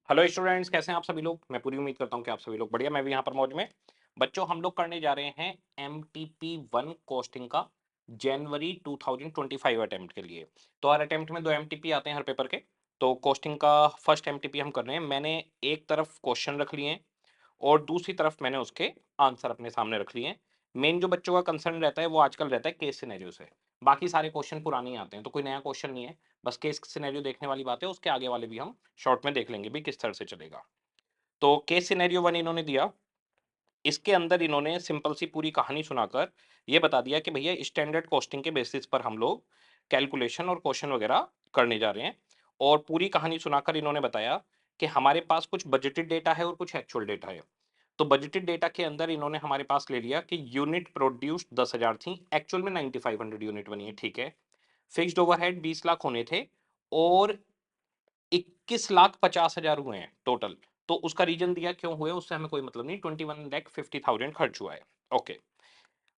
Hello students, कैसे हैं आप सभी लोग। मैं पूरी उम्मीद करता हूं कि आप सभी लोग बढ़िया। मैं भी यहाँ पर मौज में। बच्चों, हम लोग करने जा रहे हैं एमटीपी वन कोस्टिंग का जनवरी 2025 अटेम्प्ट के लिए। तो हर अटेम्प्ट में 2 एमटीपी आते हैं हर पेपर के। तो कोस्टिंग का फर्स्ट एमटीपी हम कर रहे हैं। मैंने एक तरफ क्वेश्चन रख लिए हैं और दूसरी तरफ मैंने उसके आंसर अपने सामने रख लिए हैं। मेन जो बच्चों का कंसर्न रहता है वो आजकल रहता है केस सिनेरियो से। बाकी सारे क्वेश्चन पुराने ही आते हैं, तो कोई नया क्वेश्चन नहीं है। बस केस सिनेरियो देखने वाली बात है, उसके आगे वाले भी हम शॉर्ट में देख लेंगे भी किस तरह से चलेगा। तो केस सिनेरियो वन इन्होंने दिया। इसके अंदर इन्होंने सिंपल सी पूरी कहानी सुनाकर ये बता दिया कि भैया स्टैंडर्ड कॉस्टिंग के बेसिस पर हम लोग कैलकुलेशन और क्वेश्चन वगैरह करने जा रहे हैं। और पूरी कहानी सुनाकर इन्होंने बताया कि हमारे पास कुछ बजटेड डेटा है और कुछ एक्चुअल डेटा है। तो बजटेड डेटा के अंदर इन्होंने हमारे पास ले लिया कि यूनिट प्रोड्यूस्ड 10,000 थी, एक्चुअल में 9500 यूनिट बनी है, ठीक है। फिक्स्ड ओवरहेड 20 लाख होने थे और 21,50,000 हुए हैं टोटल। तो उसका रीजन दिया क्यों हुए उससे हमें कोई मतलब नहीं। 21,50,000 खर्च हुआ है। ओके।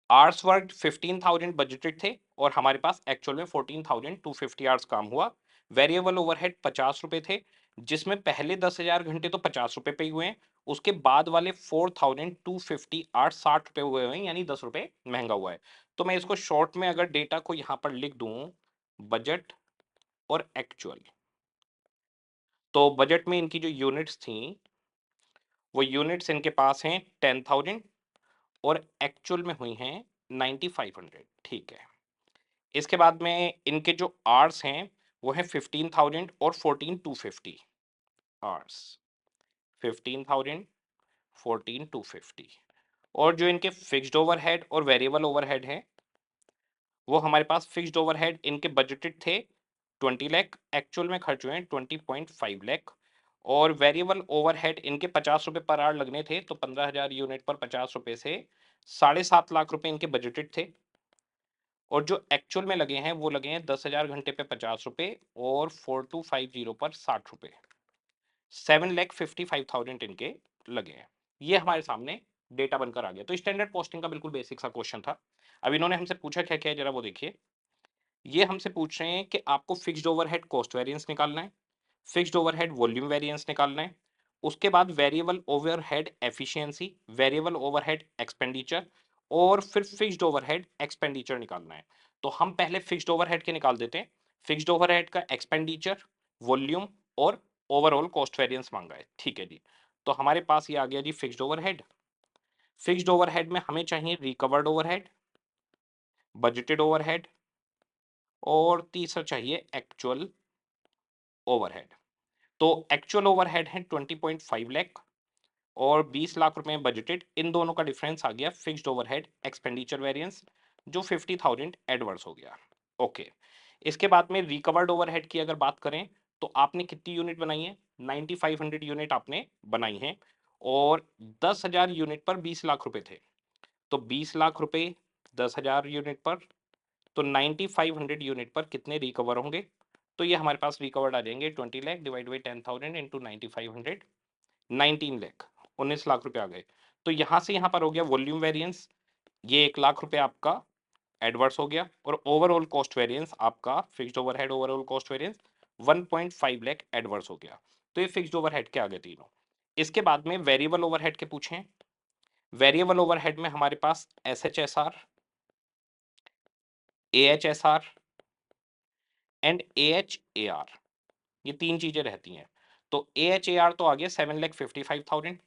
आवर्स वर्क 15,000 बजटेड थे और हमारे पास एक्चुअल में 14,250 आवर्स काम हुआ। वेरिएबल ओवरहेड 50 रुपए थे, जिसमें पहले 10,000 घंटे तो 50 रुपए पे ही हुए हैं। उसके बाद वाले 4,250 आवर्स 60 रुपए हुए हैं, यानी 10 रुपए महंगा हुआ है। तो मैं इसको शॉर्ट में अगर डेटा को यहाँ पर लिख दूं, बजट और एक्चुअल। तो बजट में इनकी जो यूनिट्स थी वो यूनिट्स इनके पास हैं 10,000 और एक्चुअल में हुई हैं 9,500, ठीक है। इसके बाद में इनके जो आवर्स हैं वो है 15,000 और 14,250 आवर्स। 15,000, 14,250। और जो इनके फिक्स्ड ओवरहेड और वेरिएबल ओवरहेड है वो हमारे पास फिक्स्ड ओवरहेड इनके बजटेड थे 20 लाख, एक्चुअल में खर्च हुए हैं 20.5 लाख। और वेरिएबल ओवरहेड इनके 50 रुपए पर आवर लगने थे, तो 15,000 यूनिट पर 50 रुपए से 7.5 लाख रुपए इनके बजटेड थे। और जो एक्चुअल में लगे हैं वो लगे हैं 10,000 घंटे पे 50 रुपए और 4250 पर 60 रुपए। 7,55,000 इनके लगे हैं। ये हमारे सामने डेटा बनकर आ गया। तो स्टैंडर्ड पोस्टिंग का बिल्कुल बेसिक सा क्वेश्चन था। अब इन्होंने हमसे पूछा क्या क्या है, जरा वो देखिए। ये हमसे पूछ रहे हैं कि आपको फिक्स्ड ओवरहेड कॉस्ट वेरिएंस निकालना है, फिक्स्ड ओवरहेड वॉल्यूम वेरिएंस निकालना है, उसके बाद variable overhead efficiency, variable overhead expenditure और फिर फिक्स्ड ओवरहेड एक्सपेंडिचर निकालना है। तो हम पहले फिक्स्ड ओवरहेड के निकाल देते हैं। फिक्स्ड ओवरहेड का एक्सपेंडिचर, वॉल्यूम और ओवरऑल कॉस्ट वेरिएंस मांगा है, ठीक है जी। तो हमारे पास ये आ गया जी फिक्स्ड ओवरहेड। फिक्स्ड ओवरहेड में हमें चाहिए रिकवर्ड ओवरहेड, बजटेड ओवरहेड और तीसरा चाहिए एक्चुअल ओवरहेड। तो एक्चुअल ओवरहेड है 20.5 लाख और 20 लाख रुपए बजटेड। इन दोनों का डिफरेंस आ गया फिक्स्ड ओवरहेड एक्सपेंडिचर वेरिएंस, जो 50,000 एडवर्स हो गया। ओके। इसके बाद में रिकवर्ड ओवरहेड की अगर बात करें तो आपने कितनी यूनिट बनाई है, 9,500 यूनिट आपने बनाई है और 10,000 यूनिट पर 20 लाख रुपए थे। तो 20 लाख रुपए 10,000 यूनिट पर, तो 9,500 यूनिट पर कितने रिकवर होंगे। तो ये हमारे पास रिकवर्ड आ जाएंगे 20 lakh divide by 10,000 into 9,500, 19 lakh, 19 lakh रुपए आ गए। तो यहां से यहां पर हो गया वॉल्यूम वेरिएंस, ये 1 लाख रुपए आपका एडवर्स हो गया। और ओवरऑल कॉस्ट वेरिएंस आपका fixed overhead overall cost variance 1.5 lakh adverse हो गया। तो ये फिक्स्ड ओवरहेड के आ गए तीनों। इसके बाद में वेरिएबल ओवरहेड के पूछे। वेरिएबल ओवरहेड में हमारे पास S H S R, A H S R and A H A R, ये तीन चीजें रहती हैं। तो ए एच ए आर तो आ गया 7,55,000।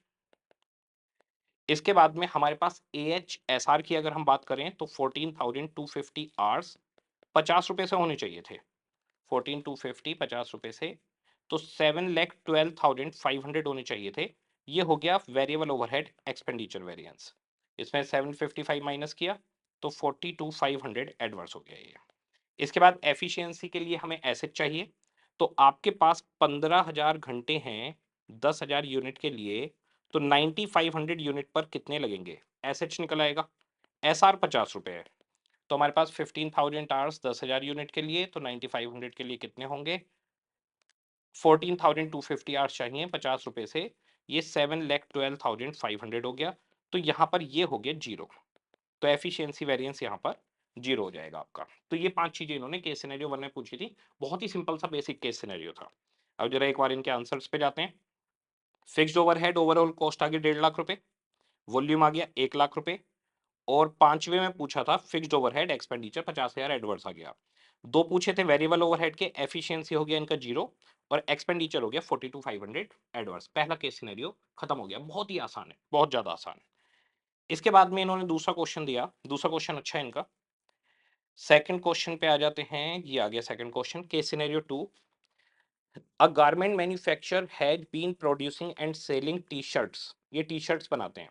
इसके बाद में हमारे पास ए एच एस आर की अगर हम बात करें तो 14,250 आवर्स 50 रुपए से होने चाहिए थे। 14,250 50 रुपए से, तो 7,12,500 होने चाहिए थे। ये हो गया वेरिएबल ओवरहेड एक्सपेंडिचर वेरिएंस। इसमें 755 माइनस किया तो 42,500 एडवर्स हो गया ये। इसके बाद एफिशिएंसी के लिए हमें एसेट चाहिए। तो आपके पास 15,000 घंटे हैं 10,000 यूनिट के लिए, तो 9,500 यूनिट पर कितने लगेंगे, एसेट्स निकल आएगा। एस आर 50 रुपए है, तो हमारे पास 15,000 आवर्स 10,000 यूनिट के लिए, तो 9,500 के लिए कितने होंगे, 14,250 आवर्स चाहिए 50 रुपए से, ये 7,12,500 हो गया। तो यहाँ पर ये हो गया जीरो। तो एफिशिएंसी वेरिएंस यहाँ पर जीरो हो जाएगा आपका। तो ये 5 चीजें इन्होंने केस सिनेरियो 1 में पूछी थी। बहुत ही सिंपल सा बेसिक केस सिनेरियो था। अब जरा एक बार इनके आंसर्स पे जाते हैं। फिक्स्ड ओवरहेड ओवरऑल कॉस्ट आ गई 1.5 लाख रुपए, वॉल्यूम आ गया 1 लाख रुपए, और पांचवे में पूछा था फिक्स्ड ओवरहेड एक्सपेंडिचर 50,000 एडवर्स आ गया। दो पूछे थे वेरिएबल ओवरहेड के, एफिशिएंसी हो गया इनका 0 और एक्सपेंडिचर हो गया 42,500 एडवर्स। पहला केस सिनेरियो खत्म हो गया, बहुत ही आसान है, बहुत ज्यादा आसान। इसके बाद में इन्होंने दूसरा क्वेश्चन दिया, दूसरा क्वेश्चन अच्छा है इनका। सेकंड क्वेश्चन पे आ जाते हैं, ये आ गया second question, case scenario 2। A garment manufacturer has been producing and selling T shirts, ये टी शर्ट्स बनाते हैं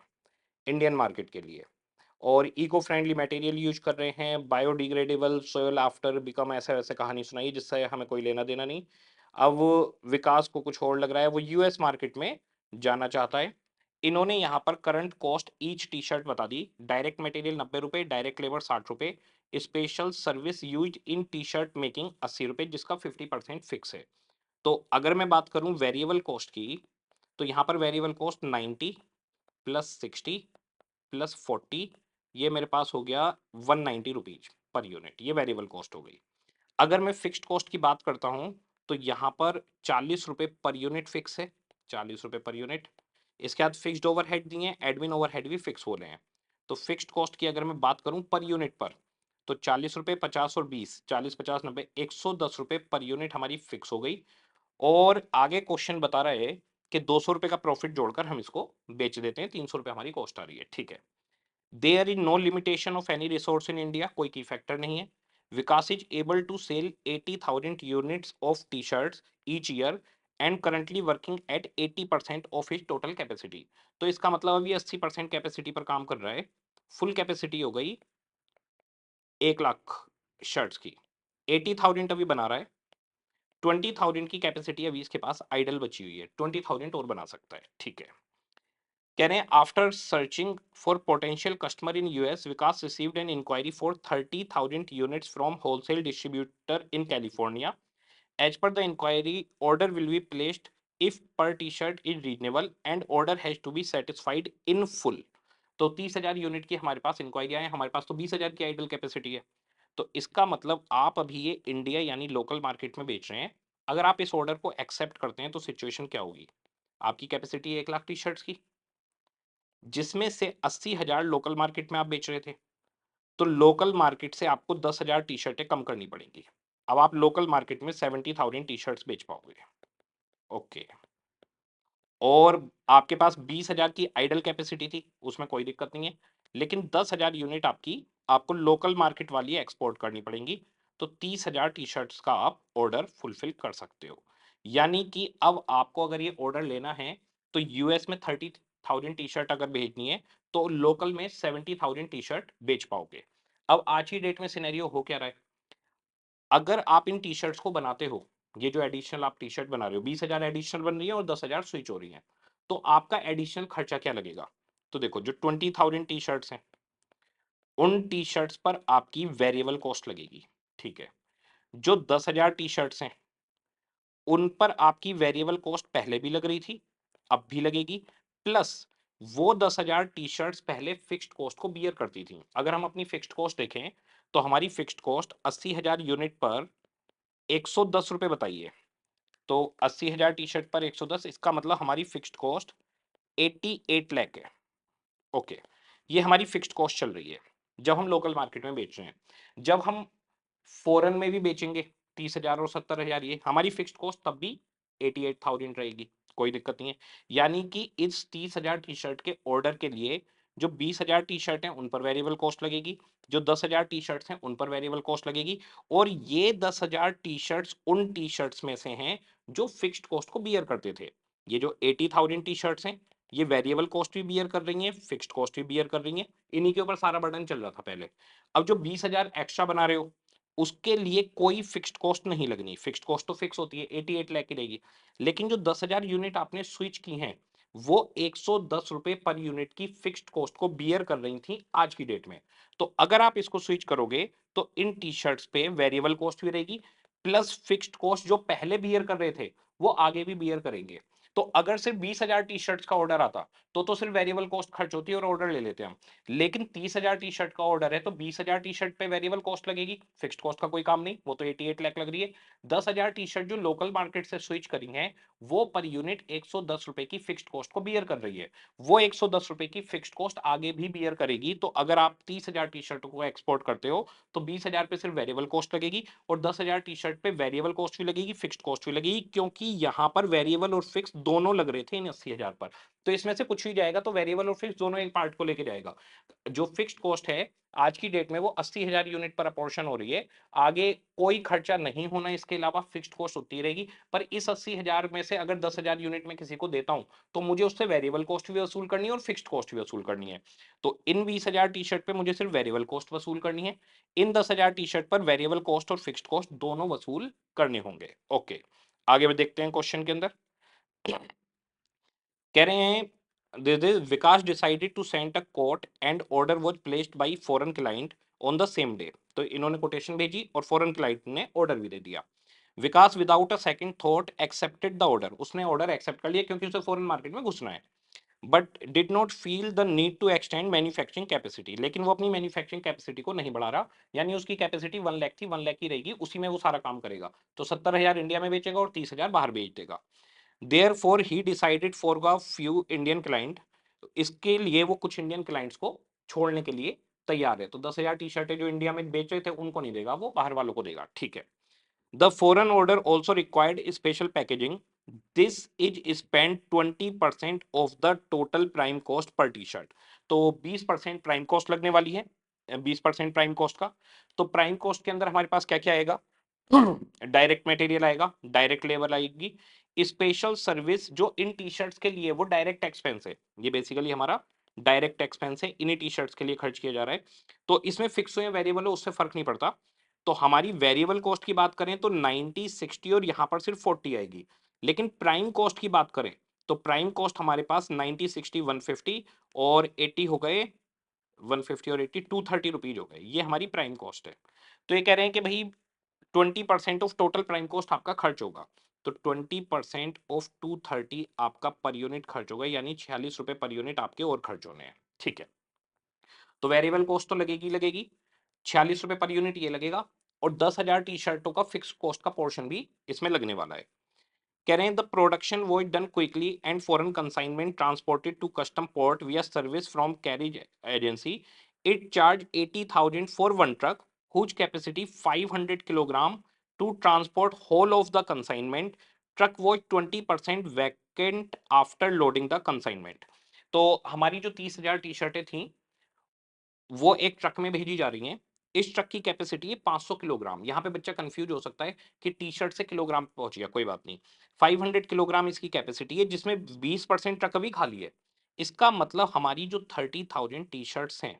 इंडियन मार्केट के लिए, और इको फ्रेंडली मटेरियल यूज कर रहे हैं, बायोडिग्रेडेबल सोयल आफ्टर बिकम, ऐसे वैसे कहानी सुनाई जिससे हमें कोई लेना देना नहीं। अब विकास को कुछ और लग रहा है, वो यूएस मार्केट में जाना चाहता है। इन्होंने यहाँ पर current cost each T shirt बता दी, डायरेक्ट मटेरियल 90 रुपए, डायरेक्ट लेबर 60 रुपए, special service use in T shirt making 80 रुपए, जिसका 50% फिक्स है। तो अगर मैं बात करूं वेरिएबल कॉस्ट की, तो यहाँ पर वेरिएबल कॉस्ट 90 प्लस 60 प्लस 40, ये मेरे पास हो गया 190 रुपीज पर यूनिट, ये वेरिएबल कॉस्ट हो गई। अगर मैं फिक्स्ड कॉस्ट की बात करता हूं, तो यहाँ पर 40 रुपए पर यूनिट फिक्स है, 40 रुपए पर यूनिट। इसके बाद फिक्स्ड ओवरहेड दिए हैं, एडमिन ओवरहेड भी फिक्स हो रहे हैं। तो फिक्स्ड कॉस्ट की अगर मैं बात करूं पर यूनिट पर, तो 40 रुपए, 50 और 20, 40 50 90, 110 रुपए पर यूनिट हमारी फिक्स हो गई। और आगे क्वेश्चन बता रहा है कि 200 रुपए का प्रॉफिट जोड़कर हम इसको बेच देते हैं, 300 रुपए हमारी कॉस्ट आ रही है, ठीक है। There is no limitation of any resource in India, कोई की फैक्टर नहीं है। Vikas is able to sell 80,000 units of T shirts each year and currently working at 80% of his total capacity. तो इसका मतलब अभी 80% कैपेसिटी पर काम कर रहा है, फुल कैपेसिटी हो गई 1 लाख शर्ट्स की, 80,000 अभी बना रहा है, 20,000 की कैपेसिटी अभी इसके पास आइडल बची हुई है, 20,000 और बना सकता है, ठीक है। कह रहे हैं after searching for potential customer in US, Vikas received an inquiry for 30,000 units from wholesale distributor in California. As per the inquiry, order will be placed if per T shirt is reasonable and order has to be satisfied in full. तो 30,000 unit की हमारे पास inquiry आए, हमारे पास तो 20,000 की idle capacity है। तो इसका मतलब आप अभी ये इंडिया यानी लोकल मार्केट में बेच रहे हैं। अगर आप इस ऑर्डर को एक्सेप्ट करते हैं तो सिचुएशन क्या होगी, आपकी कैपेसिटी 1 लाख टी शर्ट्स की, जिसमें से 80,000 लोकल मार्केट में आप बेच रहे थे, तो लोकल मार्केट से आपको 10,000 टी शर्टें कम करनी पड़ेंगी। अब आप लोकल मार्केट में 70,000 टी शर्ट्स बेच पाओगे, ओके। और आपके पास 20,000 की आइडल कैपेसिटी थी, उसमें कोई दिक्कत नहीं है, लेकिन 10,000 यूनिट आपकी आपको लोकल मार्केट वाली एक्सपोर्ट करनी पड़ेंगी। तो 30,000 टी शर्ट्स का आप ऑर्डर फुलफिल कर सकते हो। यानी कि अब आपको अगर ये ऑर्डर लेना है, तो यूएस में 30,000 टी शर्ट अगर भेजनी है, तो लोकल में 70,000 टी शर्ट बेच पाओगे। अब आज की डेट में सिनेरियो हो क्या रहा है, अगर आप इन टी शर्ट्स को बनाते हो, ये जो एडिशनल आप टी शर्ट बना रहे हो, 20,000 एडिशनल बन रही है और 10,000 स्विच हो रही है, तो आपका एडिशनल खर्चा क्या लगेगा। तो देखो, जो 20,000 टी शर्ट्स हैं, उन टी शर्ट्स पर आपकी वेरिएबल कॉस्ट लगेगी, ठीक है। जो 10,000 टी शर्ट्स हैं, उन पर आपकी वेरिएबल कॉस्ट पहले भी लग रही थी, अब भी लगेगी, प्लस वो 10,000 टी शर्ट्स पहले फिक्स्ड कॉस्ट को बियर करती थी। अगर हम अपनी फिक्स्ड कॉस्ट देखें, तो हमारी फिक्स्ड कॉस्ट 80,000 यूनिट पर 110 रुपए बताइए। तो 80,000 टी शर्ट पर 110, इसका मतलब हमारी फिक्स्ड कॉस्ट 88 लाख है, ओके। ये हमारी फिक्स्ड कॉस्ट चल रही है जब हम लोकल मार्केट में बेच रहे हैं। जब हम फॉरेन में भी बेचेंगे 30,000 और 70,000, ये हमारी फिक्स्ड कॉस्ट तब भी 88,000 रहेगी, कोई दिक्कत नहीं है। यानी कि इस 30,000 टी शर्ट के ऑर्डर के लिए जो 20,000 टी शर्ट हैं उन पर वेरिएबल कॉस्ट लगेगी, जो 10,000 टी शर्ट्स हैं उन पर वेरिएबल कॉस्ट लगेगी, और ये 10,000 टी शर्ट्स उन टी शर्ट्स में से हैं जो फिक्स्ड कॉस्ट को बियर करते थे। ये जो 80,000 टी शर्ट्स हैं, ये वेरिएबल कॉस्ट भी बियर कर रही हैं, फिक्स्ड कॉस्ट भी बियर कर रही हैं, इन्हीं के ऊपर सारा बर्डन चल रहा था पहले। अब जो 20,000 एक्स्ट्रा बना रहे हो, उसके लिए कोई फिक्स्ड कॉस्ट नहीं लगनी, फिक्स्ड कॉस्ट तो फिक्स होती है, 88 लाख की रहेगी। लेकिन जो 10,000 यूनिट आपने स्विच की हैं, वो 110 रुपए पर यूनिट की फिक्स्ड कॉस्ट को बियर कर रही थी आज की डेट में। तो अगर आप इसको स्विच करोगे, तो इन टी शर्ट्स पे वेरिएबल कॉस्ट भी रहेगी, प्लस फिक्स्ड कॉस्ट जो पहले बियर कर रहे थे, वो आगे भी बियर करेंगे। तो अगर सिर्फ 20,000 टी शर्ट्स का ऑर्डर आता, तो सिर्फ वेरिएबल कॉस्ट खर्च होती है और ऑर्डर ले लेते हैं हम। लेकिन 30,000 टी शर्ट का ऑर्डर है, तो 20,000 टी शर्ट पे वेरिएबल कॉस्ट लगेगी, फिक्स्ड कॉस्ट का कोई काम नहीं, वो तो 88 लाख लग रही है। 10,000 टी शर्ट जो लोकल मार्केट से स्विच करी हैं, वो पर यूनिट 110 रुपए की फिक्स्ड कॉस्ट को बियर कर रही है। वो 110 रुपए की फिक्स्ड कॉस्ट आगे भी बियर करेगी। तो अगर आप 30,000 टी-शर्टों को एक्सपोर्ट करते हो, तो 20,000 पे सिर्फ वेरिएबल कॉस्ट लगेगी और 10,000 टी-शर्ट पे वेरिएबल कॉस्ट भी लगेगी, फिक्स्ड कॉस्ट भी लगेगी, क्योंकि यहाँ पर वेरिएबल और फिक्स दोनों लग रहे थे इन 80,000 पर। तो इसमें से कुछ भी जाएगा तो वेरिएबल और फिक्स दोनों एक पार्ट को लेके जाएगा। जो फिक्स्ड कॉस्ट है आज की डेट में वो 80,000 यूनिट पर अपोर्शन हो रही है। आगे कोई खर्चा नहीं होना, इसके अलावा फिक्स्ड कॉस्ट होती रहेगी। पर इस 80,000 में से अगर 10,000 यूनिट में किसी को देता हूं, तो मुझे उससे वेरिएबल कॉस्ट भी वसूल करनी है और फिक्स्ड कॉस्ट भी वसूल करनी है। तो इन 20,000 टी-शर्ट पे मुझे सिर्फ वेरिएबल कॉस्ट वसूल करनी है। इन 10,000 टी-शर्ट पर वेरिएबल कॉस्ट और फिक्स्ड कॉस्ट दोनों वसूल करने होंगे। ओके, आगे भी देखते हैं क्वेश्चन के अंदर। कह रहे हैं Vikas decided to send a quote and order was placed by foreign client on the same day. तो इन्होंने कोटेशन भेजी और फॉरेन क्लाइंट ने ऑर्डर भी दे दिया। Vikas without a second thought accepted the order. उसने ऑर्डर एक्सेप्ट कर लिया क्योंकि उसे फॉरेन मार्केट में घुसना है। But did not feel the need to extend manufacturing capacity. लेकिन वो अपनी मैन्युफैक्चरिंग कैपेसिटी को नहीं बढ़ा रहा, यानी उसकी कैपेसिटी 1 लाख थी, 1 लाख ही रहेगी, उसी में वो सारा काम करेगा। तो 70,000 इंडिया में बेचेगा और 30,000 बाहर बेच देगा। Therefore he decided forego few Indian client। इसके लिए वो कुछ इंडियन क्लाइंट्स को छोड़ने के लिए तैयार है। तो 10,000 टी शर्टें जो इंडिया में बेच रहे थे उनको नहीं देगा, वो बाहर वालों को देगा। ठीक है। The foreign order also required special packaging. This is spend 20% of the total prime cost per T shirt. तो 20% प्राइम कॉस्ट लगने वाली है, 20% प्राइम कॉस्ट का। तो प्राइम कॉस्ट के अंदर हमारे पास क्या क्या आएगा? डायरेक्ट मटेरियल आएगा, डायरेक्ट लेबर आएगी, स्पेशल सर्विस जो इन टी शर्ट्स के लिए वो डायरेक्ट एक्सपेंस है। ये बेसिकली हमारा डायरेक्ट एक्सपेंस है, इन्हीं टी शर्ट्स के लिए खर्च किया जा रहा है। तो इसमें फिक्स हो या वेरिएबल हो उससे फर्क नहीं पड़ता। तो हमारी वेरिएबल कॉस्ट की बात करें तो 90, 60 और यहाँ पर सिर्फ 40 आएगी। लेकिन प्राइम कॉस्ट की बात करें तो प्राइम कॉस्ट हमारे पास 90, 60, 150 और 80 हो गए। 150 और 80, 230 रुपीज हो गए। ये हमारी प्राइम कॉस्ट है। तो ये कह रहे हैं कि भाई 20% ऑफ टोटल प्राइम कॉस्ट आपका खर्च होगा। तो 20% ऑफ 230 आपका पर यूनिट खर्च होगा, यानी 46 रुपए पर यूनिट आपके और खर्च होने हैं। ठीक है। तो वेरिएबल कॉस्ट तो लगेगी लगेगी, 46 रुपए पर यूनिट ये लगेगा, और 10,000 टी शर्टों का फिक्स कॉस्ट का पोर्शन भी इसमें लगने वाला है। कह रहे हैं the production was done quickly and foreign consignment transported to custom port via service from carriage agency. It charge 80,000 for one truck whose capacity 500 kilogram to transport whole of the consignment. Truck was 20% vacant after loading the consignment. तो हमारी जो 30,000 T शर्टें थी वो एक truck में भेजी जा रही हैं। इस ट्रक की कैपेसिटी है 500 किलोग्राम। यहाँ पे बच्चा कंफ्यूज हो सकता है कि टी शर्ट से किलोग्राम पे पहुंच गया, कोई बात नहीं। 500 किलोग्राम इसकी कैपेसिटी है, जिसमें 20% ट्रक अभी खाली है। इसका मतलब हमारी जो 30,000 टी शर्ट्स हैं,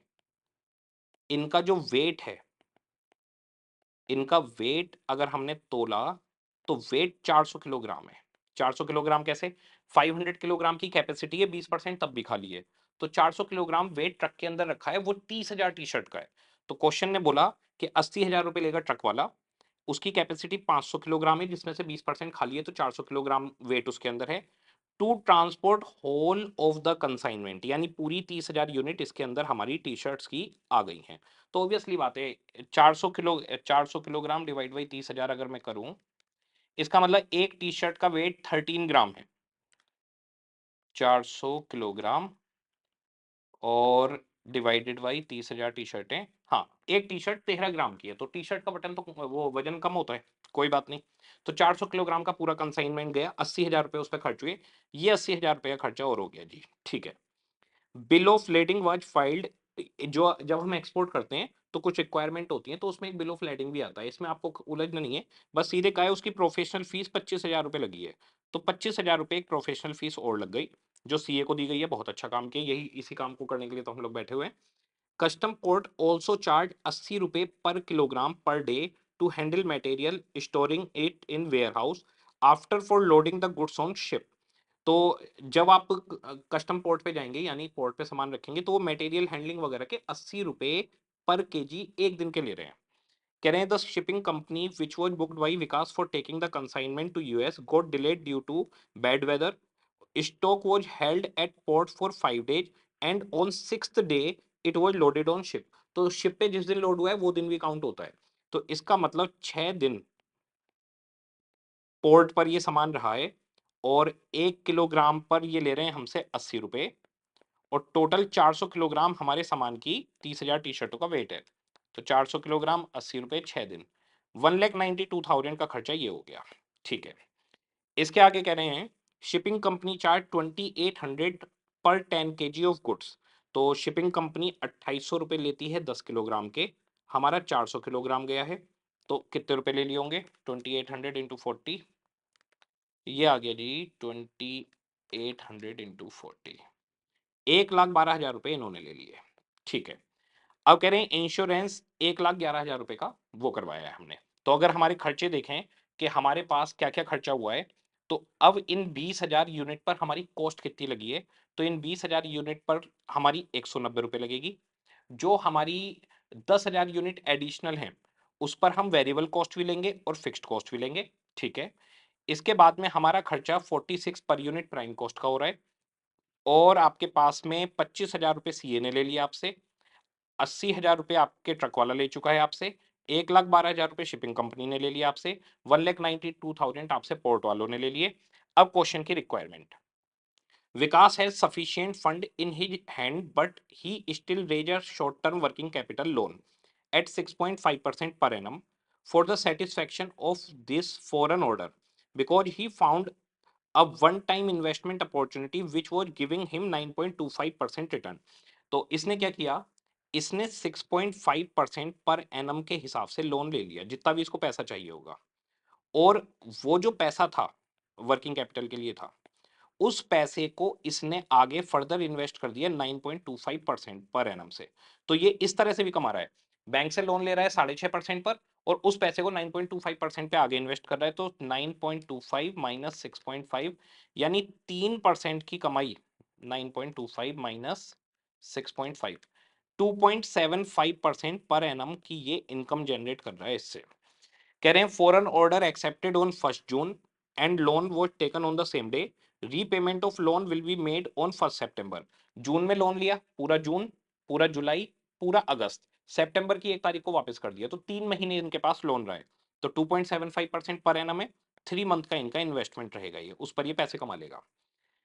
इनका जो वेट है, इनका वेट अगर हमने तोला तो वेट 400 किलोग्राम है। 400 किलोग्राम कैसे? 500 किलोग्राम की कैपेसिटी है, 20% तब भी खाली है। तो 400 किलोग्राम वेट ट्रक के अंदर रखा है, वो 30,000 टी शर्ट का है। तो क्वेश्चन ने बोला कि 80,000 रुपए लेगा ट्रक वाला, उसकी कैपेसिटी 500 किलोग्राम है, जिसमें से 20% खाली है, तो 400 किलोग्राम वेट उसके अंदर है। To transport whole of the consignment, यानी पूरी 30,000 यूनिट इसके अंदर हमारी टी शर्ट्स की आ गई हैं। तो ऑब्वियसली बात है, 400 किलोग्राम डिवाइड बाई 30,000 अगर मैं करूं, इसका मतलब एक टी शर्ट का वेट 13 ग्राम है। 400 किलोग्राम और डिवाइडेड बाई 30,000 टी शर्टें। हाँ, एक टी शर्ट 13 ग्राम की है, तो टी शर्ट का बटन तो वो वजन कम होता है, कोई बात नहीं। तो 400 किलोग्राम का पूरा कंसाइनमेंट गया, 80,000 रुपए उस पर खर्च हुए। ये 80,000 रुपए का खर्चा और हो गया जी। ठीक है। Bill of lading was filed. जो जब हम एक्सपोर्ट करते हैं तो कुछ रिक्वायरमेंट होती है, तो उसमें एक बिल ऑफ लेडिंग भी आता है। इसमें आपको उलझना नहीं है, बस सीधे कहा है उसकी प्रोफेशनल फीस 25,000 रुपये लगी है। तो 25,000 रुपये एक प्रोफेशनल फीस और लग गई, जो सीए को दी गई है। बहुत अच्छा काम किया, यही इसी काम को करने के लिए तो हम लोग बैठे हुए हैं। कस्टम पोर्ट ऑल्सो चार्ज 80 रुपये पर किलोग्राम पर day to handle material storing it in warehouse after for loading the goods on ship. तो जब आप कस्टम पोर्ट पे जाएंगे, यानी पोर्ट पे सामान रखेंगे, तो वो मटेरियल हैंडलिंग वगैरह के 80 रुपए पर केजी एक दिन के ले रहे हैं। कह रहे हैं the shipping company which was booked by Vikas for taking the consignment to US got delayed due to bad weather. Stock was held at port for 5 days and on 6th day it was loaded on ship. तो ship पे जिस दिन load हुआ है वो दिन भी count होता है। तो इसका मतलब 6 दिन पोर्ट पर ये सामान रहा है, और 1 किलोग्राम पर ये ले रहे हैं हमसे 80 रुपए और टोटल 400 किलोग्राम हमारे सामान की 30,000 टी-शर्टों का वेट है। तो 400 किलोग्राम 80 रुपए 6 दिन, 1,92,000 का खर्चा ये हो गया। ठीक है। इसके आगे कह रहे हैं शिपिंग कंपनी चार्ज 2800 पर 10 केजी ऑफ गुड्स। तो शिपिंग कंपनी 2800 रुपए लेती है 10 किलोग्राम के, हमारा 400 किलोग्राम गया है, तो कितने रुपए ले लिए होंगे? 2800 इंटू 40, ये आ गया जी 2800 इंटू 40, 1,12,000 रुपए इन्होंने ले लिए। ठीक है। अब कह रहे हैं इंश्योरेंस 1,11,000 रुपए का वो करवाया है हमने। तो अगर हमारे खर्चे देखें कि हमारे पास क्या क्या खर्चा हुआ है, तो अब इन 20,000 यूनिट पर हमारी कॉस्ट कितनी लगी है? तो इन 20,000 यूनिट पर हमारी 190 रुपए लगेगी। जो हमारी 10,000 यूनिट एडिशनल हैं, उस पर हम वेरिएबल कॉस्ट भी लेंगे और फिक्स्ड कॉस्ट भी लेंगे। ठीक है। इसके बाद में हमारा खर्चा 46 पर यूनिट प्राइम कॉस्ट का हो रहा है और आपके पास में 25,000 रुपए सीए ने ले लिया आपसे, 80,000 रुपए आपके ट्रक वाला ले चुका है आपसे, 1,12,000 रुपए शिपिंग कंपनी ने ले लिया आपसे, 1,92,000 आपसे पोर्ट वालों ने ले लिए। अब क्वेश्चन की requirement, Vikas has sufficient fund in his hand but he still raise a short term working capital loan at 6.5% per annum for the satisfaction of this foreign order because he found a one-time investment opportunity which was giving him 9.25% return. तो इसने क्या किया? इसने 6.5% per annum के हिसाब से loan ले लिया, जितना भी इसको पैसा चाहिए होगा, और वो जो पैसा था वर्किंग कैपिटल के लिए था, उस पैसे को इसने आगे फर्दर इन्वेस्ट कर दिया 9.25% पर एनम से। तो ये इस तरह से भी कमा रहा है, बैंक से लोन ले रहा है 6.5% पर और उस पैसे को 9.25% पे आगे इन्वेस्ट कर रहा है। तो 9.25 माइनस 6.5 यानी 3% की कमाई, 9.25 माइनस 6.5, 2.75% पर एनम की ये इनकम जनरेट कर रहा है इससे। कह रहे हैं foreign order accepted on 1 June and loan was taken on the same day, repayment of loan will be made on 1 सितंबर। जून में लोन लिया, पूरा जून, पूरा जुलाई, पूरा अगस्त, सितंबर की 1 तारीख को वापस कर दिया, तो 3 महीने इनके पास लोन रहा है। तो 2.75% पर एनम है, 3 मंथ का इनका इन्वेस्टमेंट रहेगा, ये उस पर ये पैसे कमा लेगा।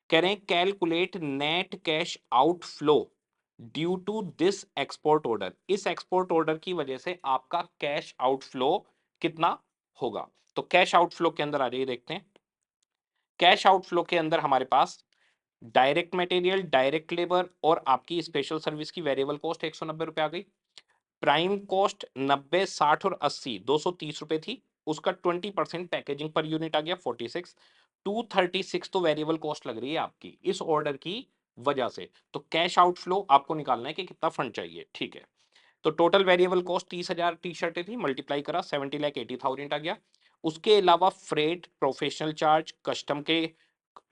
कह रहे हैं calculate net cash outflow due to this export order. इस एक्सपोर्ट ऑर्डर की वजह से आपका कैश आउटफ्लो कितना होगा? तो कैश आउटफ्लो के अंदर आ जाइए, देखते हैं। कैश आउटफ्लो के अंदर हमारे पास डायरेक्ट मटेरियल, डायरेक्ट लेबर और आपकी स्पेशल सर्विस की वेरिएबल कॉस्ट 190 रुपए आ गई। प्राइम कॉस्ट 90, 60 और 80 230 रुपए थी, उसका 20% पैकेजिंग पर यूनिट आ गया 46, 236 तो वेरिएबल कॉस्ट लग रही है आपकी इस ऑर्डर की वजह से। तो कैश आउटफ्लो आपको निकालना है कि कितना फंड चाहिए। ठीक है। तो टोटल वेरिएबल कॉस्ट 30,000 टी शर्टें थी, मल्टीप्लाई करा 70,80,000 आ गया। उसके अलावा फ्रेट, प्रोफेशनल चार्ज, कस्टम के,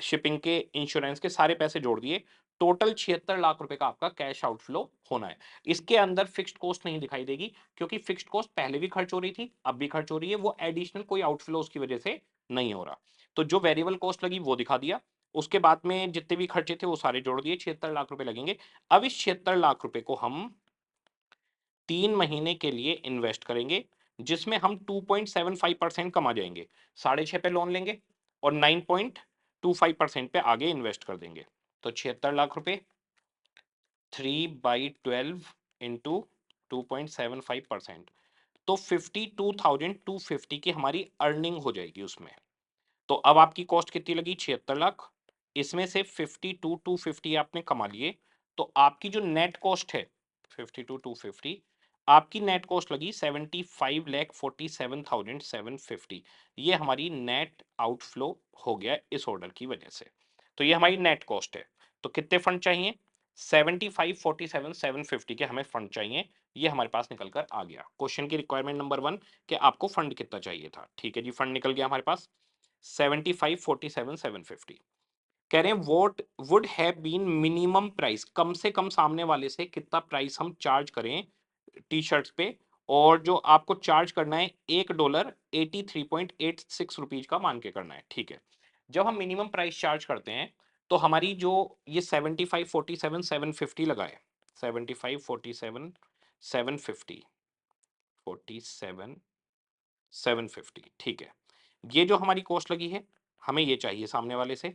शिपिंग के, इंश्योरेंस के सारे पैसे जोड़ दिए, टोटल 76 लाख रुपए का आपका कैश आउटफ्लो होना है। इसके अंदर फिक्स्ड कॉस्ट नहीं दिखाई देगी क्योंकि फिक्स्ड कॉस्ट पहले भी खर्च हो रही थी, अब भी खर्च हो रही है, वो एडिशनल कोई आउटफ्लो उसकी वजह से नहीं हो रहा। तो जो वेरिएबल कॉस्ट लगी वो दिखा दिया, उसके बाद में जितने भी खर्चे थे वो सारे जोड़ दिए, 76 लाख रुपए लगेंगे। अब इस 76 लाख रुपए को हम 3 महीने के लिए इन्वेस्ट करेंगे, जिसमें हम 2.75% कमा जाएंगे, 6.5 पे लोन लेंगे और 9.25% पे आगे इन्वेस्ट कर देंगे। तो 76 लाख रुपए 3/12 इंटू 2.75%, तो 52,250 की हमारी अर्निंग हो जाएगी उसमें। तो अब आपकी कॉस्ट कितनी लगी? 76 लाख, इसमें से 52,250 आपने कमा लिए, तो आपकी जो नेट कॉस्ट है 52,250, आपकी नेट कॉस्ट लगी 75,47,750। ये हमारी नेट आउटफ्लो हो गया इस ऑर्डर की वजह से। तो ये हमारी नेट कॉस्ट है। तो कितने फंड चाहिए? 75,47,750 के हमें फंड चाहिए। ये हमारे पास निकल कर आ गया। क्वेश्चन की रिक्वायरमेंट नंबर 1 कि आपको फंड कितना चाहिए था। ठीक है जी, फंड निकल गया हमारे पास 75,47,750। कह रहे हैं what would have been minimum price, कम से कम सामने वाले से कितना प्राइस हम चार्ज करें टी शर्ट्स पे, और जो आपको चार्ज करना है $1 83.86 का मान के करना है। ठीक है। जब हम मिनिमम प्राइस चार्ज करते हैं तो हमारी जो ये 75,47,750 लगा है, 75,47,750, 47,750, ठीक है, ये जो हमारी कॉस्ट लगी है हमें ये चाहिए सामने वाले से,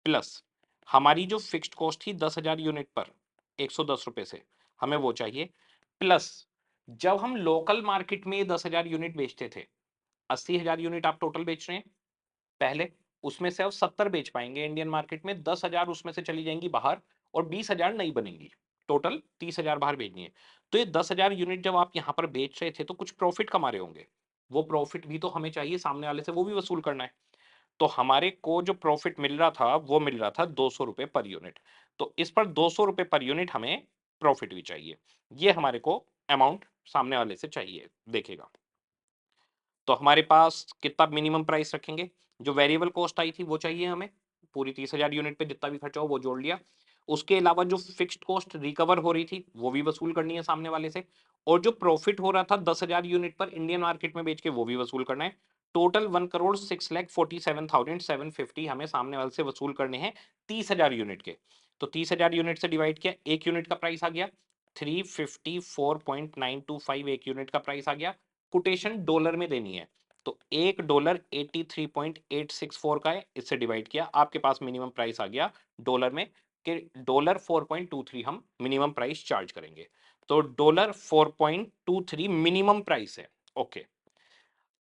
प्लस हमारी जो फिक्स्ड कॉस्ट थी 10,000 यूनिट पर 110 रुपए से, हमें वो चाहिए, प्लस जब हम लोकल मार्केट में 10,000 यूनिट बेचते थे, 80,000 यूनिट आप टोटल बेच रहे हैं पहले, उसमें से अब 70 बेच पाएंगे इंडियन मार्केट में, 10,000 उसमें से चली जाएंगी बाहर और 20,000 नहीं बनेंगी, टोटल 30,000 बाहर भेजनी है। तो ये 10,000 यूनिट जब आप यहाँ पर बेच रहे थे तो कुछ प्रॉफिट कमा रहे होंगे, वो प्रॉफिट भी तो हमें चाहिए सामने वाले से, वो भी वसूल करना है। तो हमारे को जो प्रॉफिट मिल रहा था वो मिल रहा था 200 रुपए पर यूनिट। तो इस पर 200 रुपए पर यूनिट हमें प्रॉफिट भी चाहिए। ये हमारे को अमाउंट सामने वाले से चाहिए, देखेगा। तो हमारे पास कितना मिनिमम प्राइस रखेंगे, जो वेरिएबल कॉस्ट आई थी वो चाहिए हमें, पूरी 30,000 यूनिट पे जितना भी खर्चा हो वो जोड़ लिया। उसके अलावा जो फिक्स्ड कॉस्ट रिकवर हो रही थी वो भी वसूल करनी है सामने वाले से, और जो प्रॉफिट हो रहा था 10,000 यूनिट पर इंडियन मार्केट में बेच के वो भी वसूल करना है। टोटल 1,06,47,750 हमें सामने वाले से वसूल करने हैं 30,000 यूनिट के। तो 30,000 यूनिट से डिवाइड किया, एक यूनिट का प्राइस आ गया 354.925, एक यूनिट का प्राइस आ गया। कोटेशन डॉलर में देनी है, तो $1 83.864 का है, इससे डिवाइड किया, आपके पास मिनिमम प्राइस आ गया डॉलर में कि $4.23 हम मिनिमम प्राइस चार्ज करेंगे। तो $4.23 मिनिमम प्राइस है। ओके,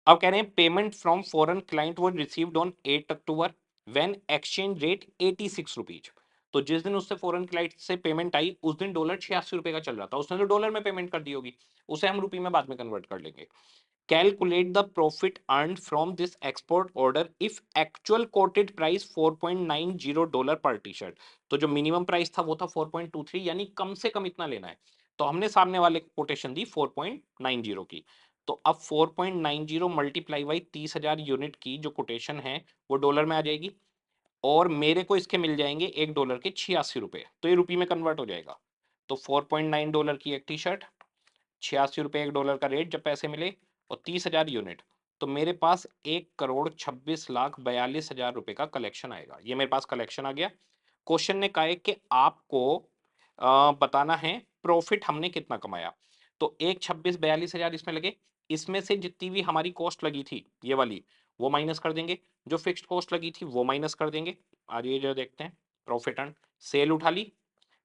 अब कह रहे हैं पेमेंट फ्रॉम फॉरेन क्लाइंट वो received on 8 October when exchange rate 86 rupees. तो जिस दिन उससे फॉरेन क्लाइंट से पेमेंट आई उस दिन डॉलर 86 रुपए का चल रहा था, उसने तो डॉलर में पेमेंट कर दी होगी, उसे हम रुपये में बाद में कन्वर्ट कर लेंगे। Calculate the profit earned from this export order if actual quoted price $4.90 per T-shirt. तो जो मिनिमम प्राइस था वो था 4.23, यानी कम से कम इतना लेना है। तो हमने सामने वाले को कोटेशन दी 4.90 की। तो अब 4.90 मल्टीप्लाई बाई 30,000 यूनिट की जो कोटेशन है वो डॉलर में आ जाएगी, और मेरे को इसके मिल जाएंगे $1 के 86 रुपए, तो ये रुपये में कन्वर्ट हो जाएगा। तो $4.9 की एक टी शर्ट, 86 रुपए $1 का रेट जब पैसे मिले, और 30,000 यूनिट, तो मेरे पास 1,26,42,000 रुपए का कलेक्शन आएगा। ये मेरे पास कलेक्शन आ गया। क्वेश्चन ने कहा है कि आपको बताना है प्रॉफिट हमने कितना कमाया। तो 1,26,42,000 इसमें लगे, इसमें से जितनी भी हमारी कॉस्ट लगी थी ये वाली वो माइनस कर देंगे, जो फिक्स्ड कॉस्ट लगी थी वो माइनस कर देंगे। आज ये जो देखते हैं प्रॉफिट एंड सेल उठा ली,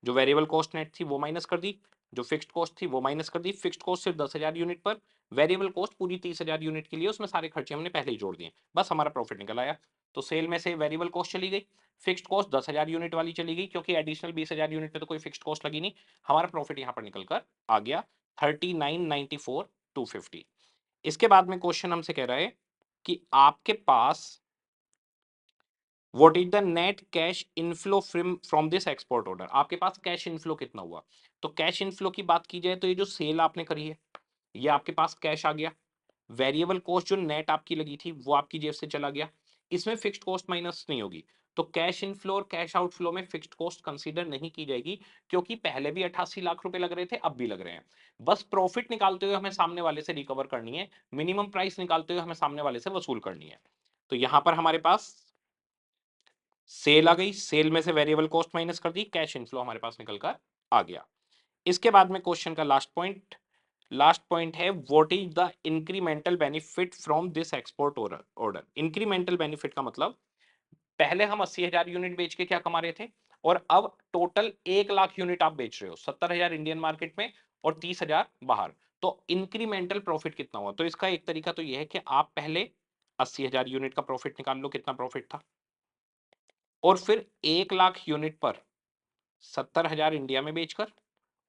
जो वेरिएबल कॉस्ट नेट थी वो माइनस कर दी, जो फिक्स्ड कॉस्ट थी वो माइनस कर दी। फिक्स्ड कॉस्ट सिर्फ 10,000 यूनिट पर, वेरिएबल कॉस्ट पूरी 30,000 यूनिट के लिए, उसमें सारे खर्चे हमने पहले ही जोड़ दिए, बस हमारा प्रॉफिट निकल आया। तो सेल में से वेरिएबल कॉस्ट चली गई, फिक्स्ड कॉस्ट 10,000 यूनिट वाली चली गई, क्योंकि एडिशनल 20,000 यूनिट पे तो कोई फिक्स्ड कॉस्ट लगी नहीं। हमारा प्रॉफिट यहाँ पर निकल कर आ गया 39,94,250। इसके बाद में क्वेश्चन हमसे कह रहा है कि आपके पास what is the net cash inflow from this export order, आपके पास कैश इनफ्लो कितना हुआ। तो कैश इनफ्लो की बात की जाए तो ये जो सेल आपने करी है ये आपके पास कैश आ गया, वेरिएबल कॉस्ट जो नेट आपकी लगी थी वो आपकी जेब से चला गया, इसमें फिक्स्ड कॉस्ट माइनस नहीं होगी। तो कैश इनफ्लो और कैश आउटफ्लो में फिक्स्ड कॉस्ट कंसीडर नहीं की जाएगी, क्योंकि पहले भी 88 लाख रुपए लग रहे थे, अब भी लग रहे हैं। बस प्रॉफिट निकालते हुए हमें सामने वाले से रिकवर करनी है, मिनिमम प्राइस निकालते हुए हमें सामने वाले से वसूल करनी है। तो यहां पर हमारे पास सेल आ गई, सेल में से वेरिएबल कॉस्ट माइनस कर दी, कैश इनफ्लो हमारे पास निकल कर आ गया। इसके बाद में क्वेश्चन का लास्ट पॉइंट है what is the incremental benefit from this export order. Incremental benefit का मतलब, पहले हम 80,000 यूनिट बेच के क्या कमा रहे थे, और अब टोटल 1 लाख यूनिट आप बेच रहे हो, 70,000 इंडियन मार्केट में और 30,000 बाहर। तो इंक्रीमेंटल प्रॉफिट कितना हुआ, तो इसका एक तरीका तो यह है कि आप पहले 80,000 यूनिट का प्रॉफिट निकाल लो, कितना प्रॉफिट था, और फिर 1 लाख यूनिट पर 70,000 इंडिया में बेचकर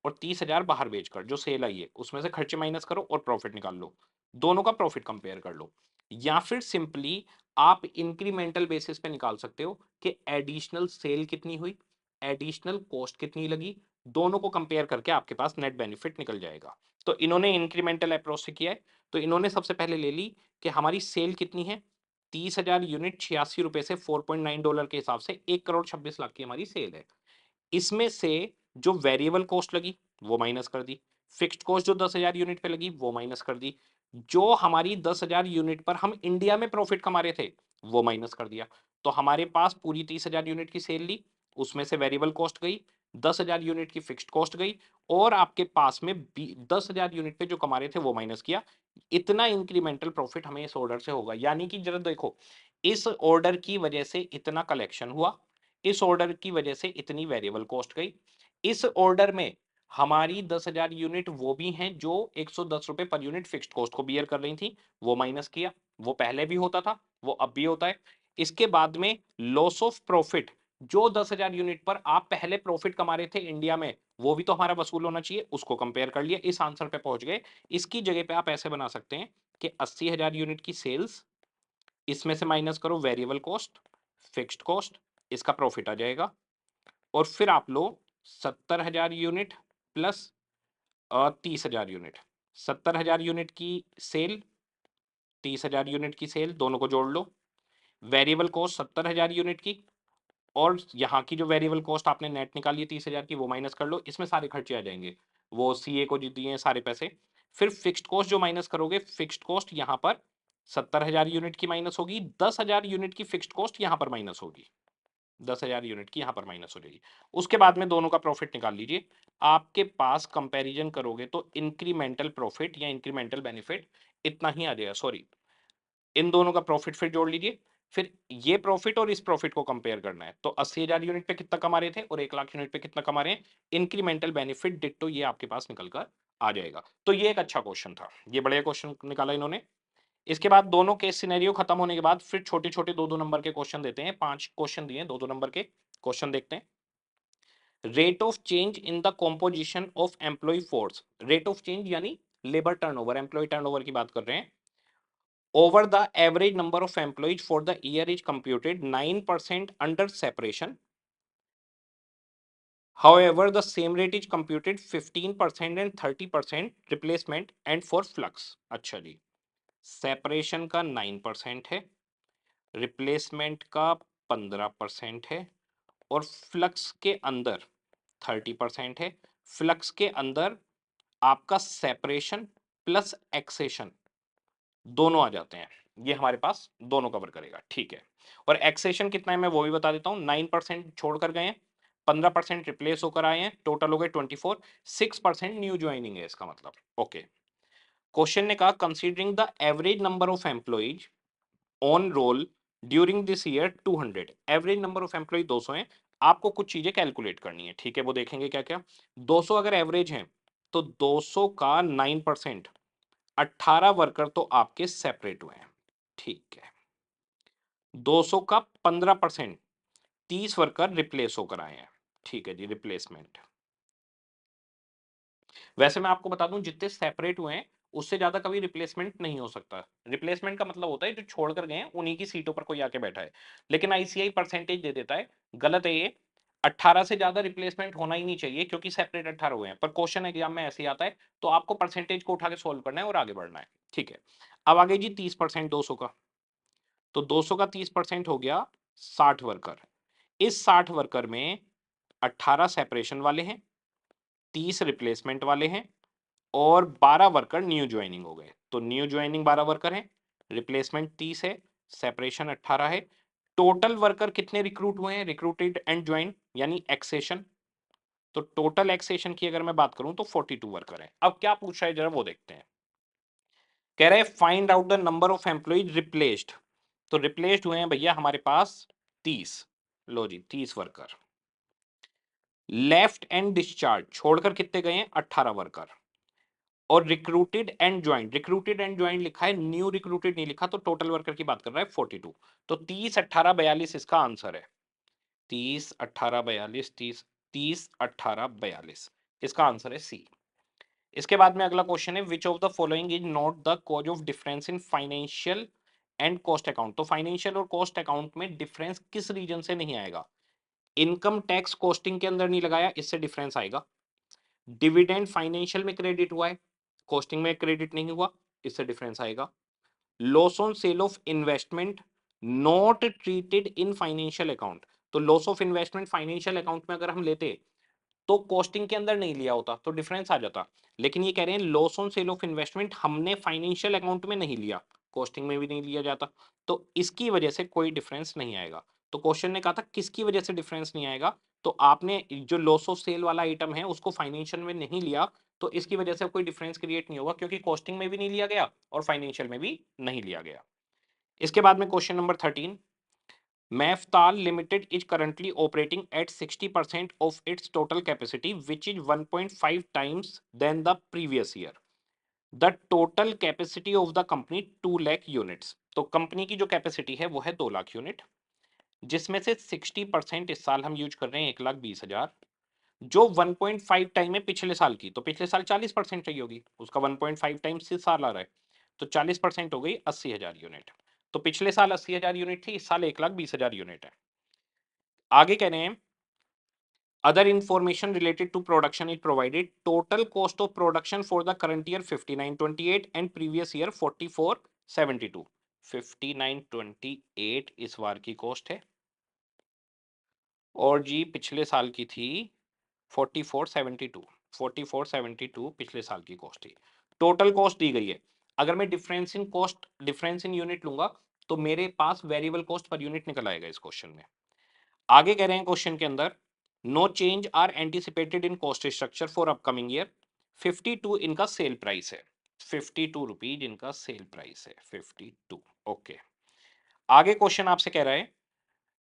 और 30,000 बाहर बेचकर जो सेल आई है उसमें से खर्चे माइनस करो और प्रॉफिट निकाल लो, दोनों का प्रॉफिट कंपेयर कर लो। या फिर सिंपली आप इंक्रीमेंटल बेसिस पे निकाल सकते हो कि एडिशनल सेल कितनी हुई, एडिशनल कॉस्ट कितनी लगी, दोनों को कंपेयर करके आपके पास नेट बेनिफिट निकल जाएगा। तो इन्होंने इंक्रीमेंटल अप्रोच से किया है, तो इन्होंने सबसे पहले ले ली कि हमारी सेल कितनी है, 30,000 यूनिट 86 रुपए से $4.9 के हिसाब से 1,26,00,000 की हमारी सेल है। इसमें से जो वेरिएबल कॉस्ट लगी वो माइनस कर दी, फिक्स्ड कॉस्ट जो 10,000 यूनिट पे लगी वो माइनस कर दी, जो हमारी 10,000 यूनिट पर हम इंडिया में प्रॉफिट कमा रहे थे वो माइनस कर दिया। तो हमारे पास पूरी 30,000 यूनिट की सेल ली, उसमें से वेरिएबल कॉस्ट गई, 10,000 यूनिट की फिक्स्ड कॉस्ट गई, और आपके पास में 10,000 यूनिट पे जो कमा रहे थे वो माइनस किया। इतना इंक्रीमेंटल प्रॉफिट हमें इस ऑर्डर से होगा। यानी कि जरा देखो, इस ऑर्डर की वजह से इतना कलेक्शन हुआ, इस ऑर्डर की वजह से इतनी वेरिएबल कॉस्ट गई। इस ऑर्डर में हमारी 10,000 यूनिट वो भी हैं जो 110 रुपए पर यूनिट फिक्स्ड कॉस्ट को बियर कर रही थी, वो माइनस किया। वो पहले भी होता था, वो अब भी होता है। इसके बाद में लॉस ऑफ प्रॉफिट, जो 10,000 यूनिट पर आप पहले प्रॉफिट कमा रहे थे इंडिया में, वो भी तो हमारा वसूल होना चाहिए, उसको कंपेयर कर लिया, इस आंसर पे पहुंच गए। इसकी जगह पे आप ऐसे बना सकते हैं कि 80,000 यूनिट की सेल्स, इसमें से माइनस करो वेरिएबल कॉस्ट, फिक्स्ड कॉस्ट, इसका प्रॉफिट आ जाएगा। और फिर आप लो 70,000 यूनिट प्लस 30,000 यूनिट। 70,000 यूनिट की सेल, 30,000 यूनिट की सेल, दोनों को जोड़ लो। वेरिएबल कॉस्ट 70,000 यूनिट की, और यहाँ की जो वेरिएबल कॉस्ट आपने नेट निकाली है 30,000 की, वो माइनस कर लो। इसमें सारे खर्चे आ जाएंगे, वो सीए को जो दिए हैं सारे पैसे। फिर फिक्स्ड कॉस्ट जो माइनस करोगे, फिक्स्ड कॉस्ट यहाँ पर 70,000 यूनिट की माइनस होगी, 10,000 यूनिट की फिक्स्ड कॉस्ट यहाँ पर माइनस होगी, 10,000 यूनिट की यहाँ पर माइनस हो जाएगी। उसके बाद में दोनों का प्रॉफिट निकाल लीजिए। आपके पास कंपैरिजन करोगे तो इंक्रीमेंटल प्रॉफिट या इंक्रीमेंटल बेनिफिट इतना ही आ जाएगा। सॉरी, इन दोनों का प्रॉफिट फिर जोड़ लीजिए। फिर ये प्रॉफिट और इस प्रॉफिट को कंपेयर करना है। तो 80,000 यूनिट पे कितना कमा रहे थे और 1,00,000 यूनिट पे कितना कमा रहे हैं, इंक्रीमेंटल बेनिफिट डिट्टो ये आपके पास निकल कर आ जाएगा। तो ये एक अच्छा क्वेश्चन था, ये बढ़िया क्वेश्चन निकाला इन्होंने। इसके बाद दोनों केस सिनेरियो खत्म होने के बाद फिर छोटे छोटे 2-2 नंबर के क्वेश्चन देते हैं। 5 क्वेश्चन दिए, 2-2 नंबर के क्वेश्चन देखते हैं। Rate of change in the composition of employ force, rate of change यानी लेबर टर्नओवर, एम्प्लॉय टर्नओवर की बात कर रहे हैं। Over the average number of employees for the year is computed 9% under separation, however the same rate is computed 15% and 30% replacement and for flux. अच्छा जी, separation का 9% है, रिप्लेसमेंट का 15% है, और फ्लक्स के अंदर 30% है। फ्लक्स के अंदर आपका सेपरेशन प्लस एक्सेशन दोनों आ जाते हैं, ये हमारे पास दोनों कवर करेगा, ठीक है। और एक्सेशन कितना है मैं वो भी बता देता हूं। 9% छोड़कर गए हैं, 15% रिप्लेस होकर आए हैं, टोटल हो गए 24, 6% न्यू ज्वाइनिंग है इसका मतलब। ओके, क्वेश्चन ने कहा considering the average number of employees on roll during this year 200, average number of employ 200 है। आपको कुछ चीजें कैलकुलेट करनी है, ठीक है, वो देखेंगे क्या क्या। 200 अगर एवरेज है तो 200 का 9%, 18 वर्कर तो आपके सेपरेट हुए हैं, ठीक है। 200 का 15%, 30 वर्कर रिप्लेस होकर आए हैं, ठीक है जी, रिप्लेसमेंट। वैसे मैं आपको बता दूं जितने सेपरेट हुए हैं उससे ज्यादा कभी रिप्लेसमेंट नहीं हो सकता। रिप्लेसमेंट का मतलब होता है जो छोड़कर गए हैं उन्हीं की सीटों पर कोई आके बैठा है, लेकिन आईसीआई परसेंटेज दे देता है, गलत है ये। 18 से ज्यादा रिप्लेसमेंट होना ही नहीं चाहिए क्योंकि सेपरेट 18 हुए हैं, पर क्वेश्चन एग्जाम में ऐसे ही आता है, तो आपको परसेंटेज को उठा के सोल्व करना है और आगे बढ़ना है, ठीक है। अब आगे जी 30% 200 का, तो 200 का 30% हो गया 60 वर्कर। इस 60 वर्कर में 18 सेपरेशन वाले हैं, 30 रिप्लेसमेंट वाले हैं, और 12 वर्कर न्यू ज्वाइनिंग हो गए। तो न्यू ज्वाइनिंग 12 वर्कर हैं, रिप्लेसमेंट 30 है, सेपरेशन 18 है। टोटल वर्कर कितने रिक्रूट हुए हैं, रिक्रूटेड एंड ज्वाइन यानी एक्सेशन। तो टोटल एक्सेशन की अगर मैं बात करूं तो 42 वर्कर है। अब क्या पूछ रहा है जरा वो देखते हैं। कह रहे हैं find out the number of employees replaced. तो रिप्लेस्ड हुए हैं भैया हमारे पास 30, लो जी 30 वर्कर। लेफ्ट एंड डिस्चार्ज छोड़कर कितने गए हैं, 18 वर्कर। और recruited and joint, recruited and joint लिखा है, न्यू रिक्रूटेड नहीं लिखा, तो टोटल वर्कर की बात कर रहा है 42। तो 30 18 42 इसका आंसर है। 30 18 42, 30 30 18 42 इसका आंसर है सी। इसके बाद में अगला क्वेश्चन है which of the following is not the cause of difference in financial and cost account. तो फाइनेंशियल और कॉस्ट अकाउंट में डिफरेंस किस रीजन से नहीं आएगा। इनकम टैक्स कॉस्टिंग के अंदर नहीं लगाया, इससे डिफरेंस आएगा। डिविडेंड फाइनेंशियल में क्रेडिट हुआ है, कॉस्टिंग में क्रेडिट नहीं हुआ, इससे डिफरेंस आएगा। Loss on sale of investment not treated in financial account. तो loss of investment financial account में अगर हम लेते तो कॉस्टिंग के अंदर नहीं लिया होता तो डिफरेंस आ जाता, लेकिन ये कह रहे हैं loss on sale of investment हमने फाइनेंशियल अकाउंट में नहीं लिया, कॉस्टिंग में भी नहीं लिया जाता, तो इसकी वजह से कोई डिफरेंस नहीं आएगा। तो क्वेश्चन ने कहा था किसकी वजह से डिफरेंस नहीं आएगा, तो आपने जो लॉस ऑफ सेल वाला आइटम है उसको फाइनेंशियल में नहीं लिया, तो इसकी वजह से कोई डिफरेंस क्रिएट नहीं होगा क्योंकि कॉस्टिंग में भी नहीं लिया गया और फाइनेंशियल में भी नहीं लिया गया। इसके बाद में question number 13, Maiftal limited is currently operating at 60% of its total capacity which is 1.5 times than the previous year. The total capacity of the company 2 lakh units. तो कंपनी की जो कैपेसिटी है वो है 2 लाख यूनिट, जिसमें से 60% इस साल हम यूज कर रहे हैं 1,20,000, जो 1.5 टाइम है पिछले साल की। तो पिछले साल 40% चाहिए होगी, उसका 1.5 टाइम्स इस साल आ रहा है, तो 40% हो गई 80,000 यूनिट। तो पिछले साल 80,000 यूनिट थी, इस साल 1,20,000 यूनिट है। आगे कह रहे हैं other information related to production is provided. Total cost of production for the current year 5928 and previous year 4472। 5928 इस बार की कॉस्ट है और जी पिछले साल की थी 4472। 4472 पिछले साल की कॉस्ट थी। टोटल कॉस्ट दी गई है। अगर मैं difference in cost, difference in unit लूंगा तो मेरे पास वेरिएबल कॉस्ट पर यूनिट निकल आएगा इस क्वेश्चन में। आगे कह रहे हैं क्वेश्चन के अंदर no change are anticipated in cost structure for upcoming year. 52 इनका सेल प्राइस है, 52 रुपीज इनका सेल प्राइस है, 52। ओके, आगे क्वेश्चन आपसे कह रहा है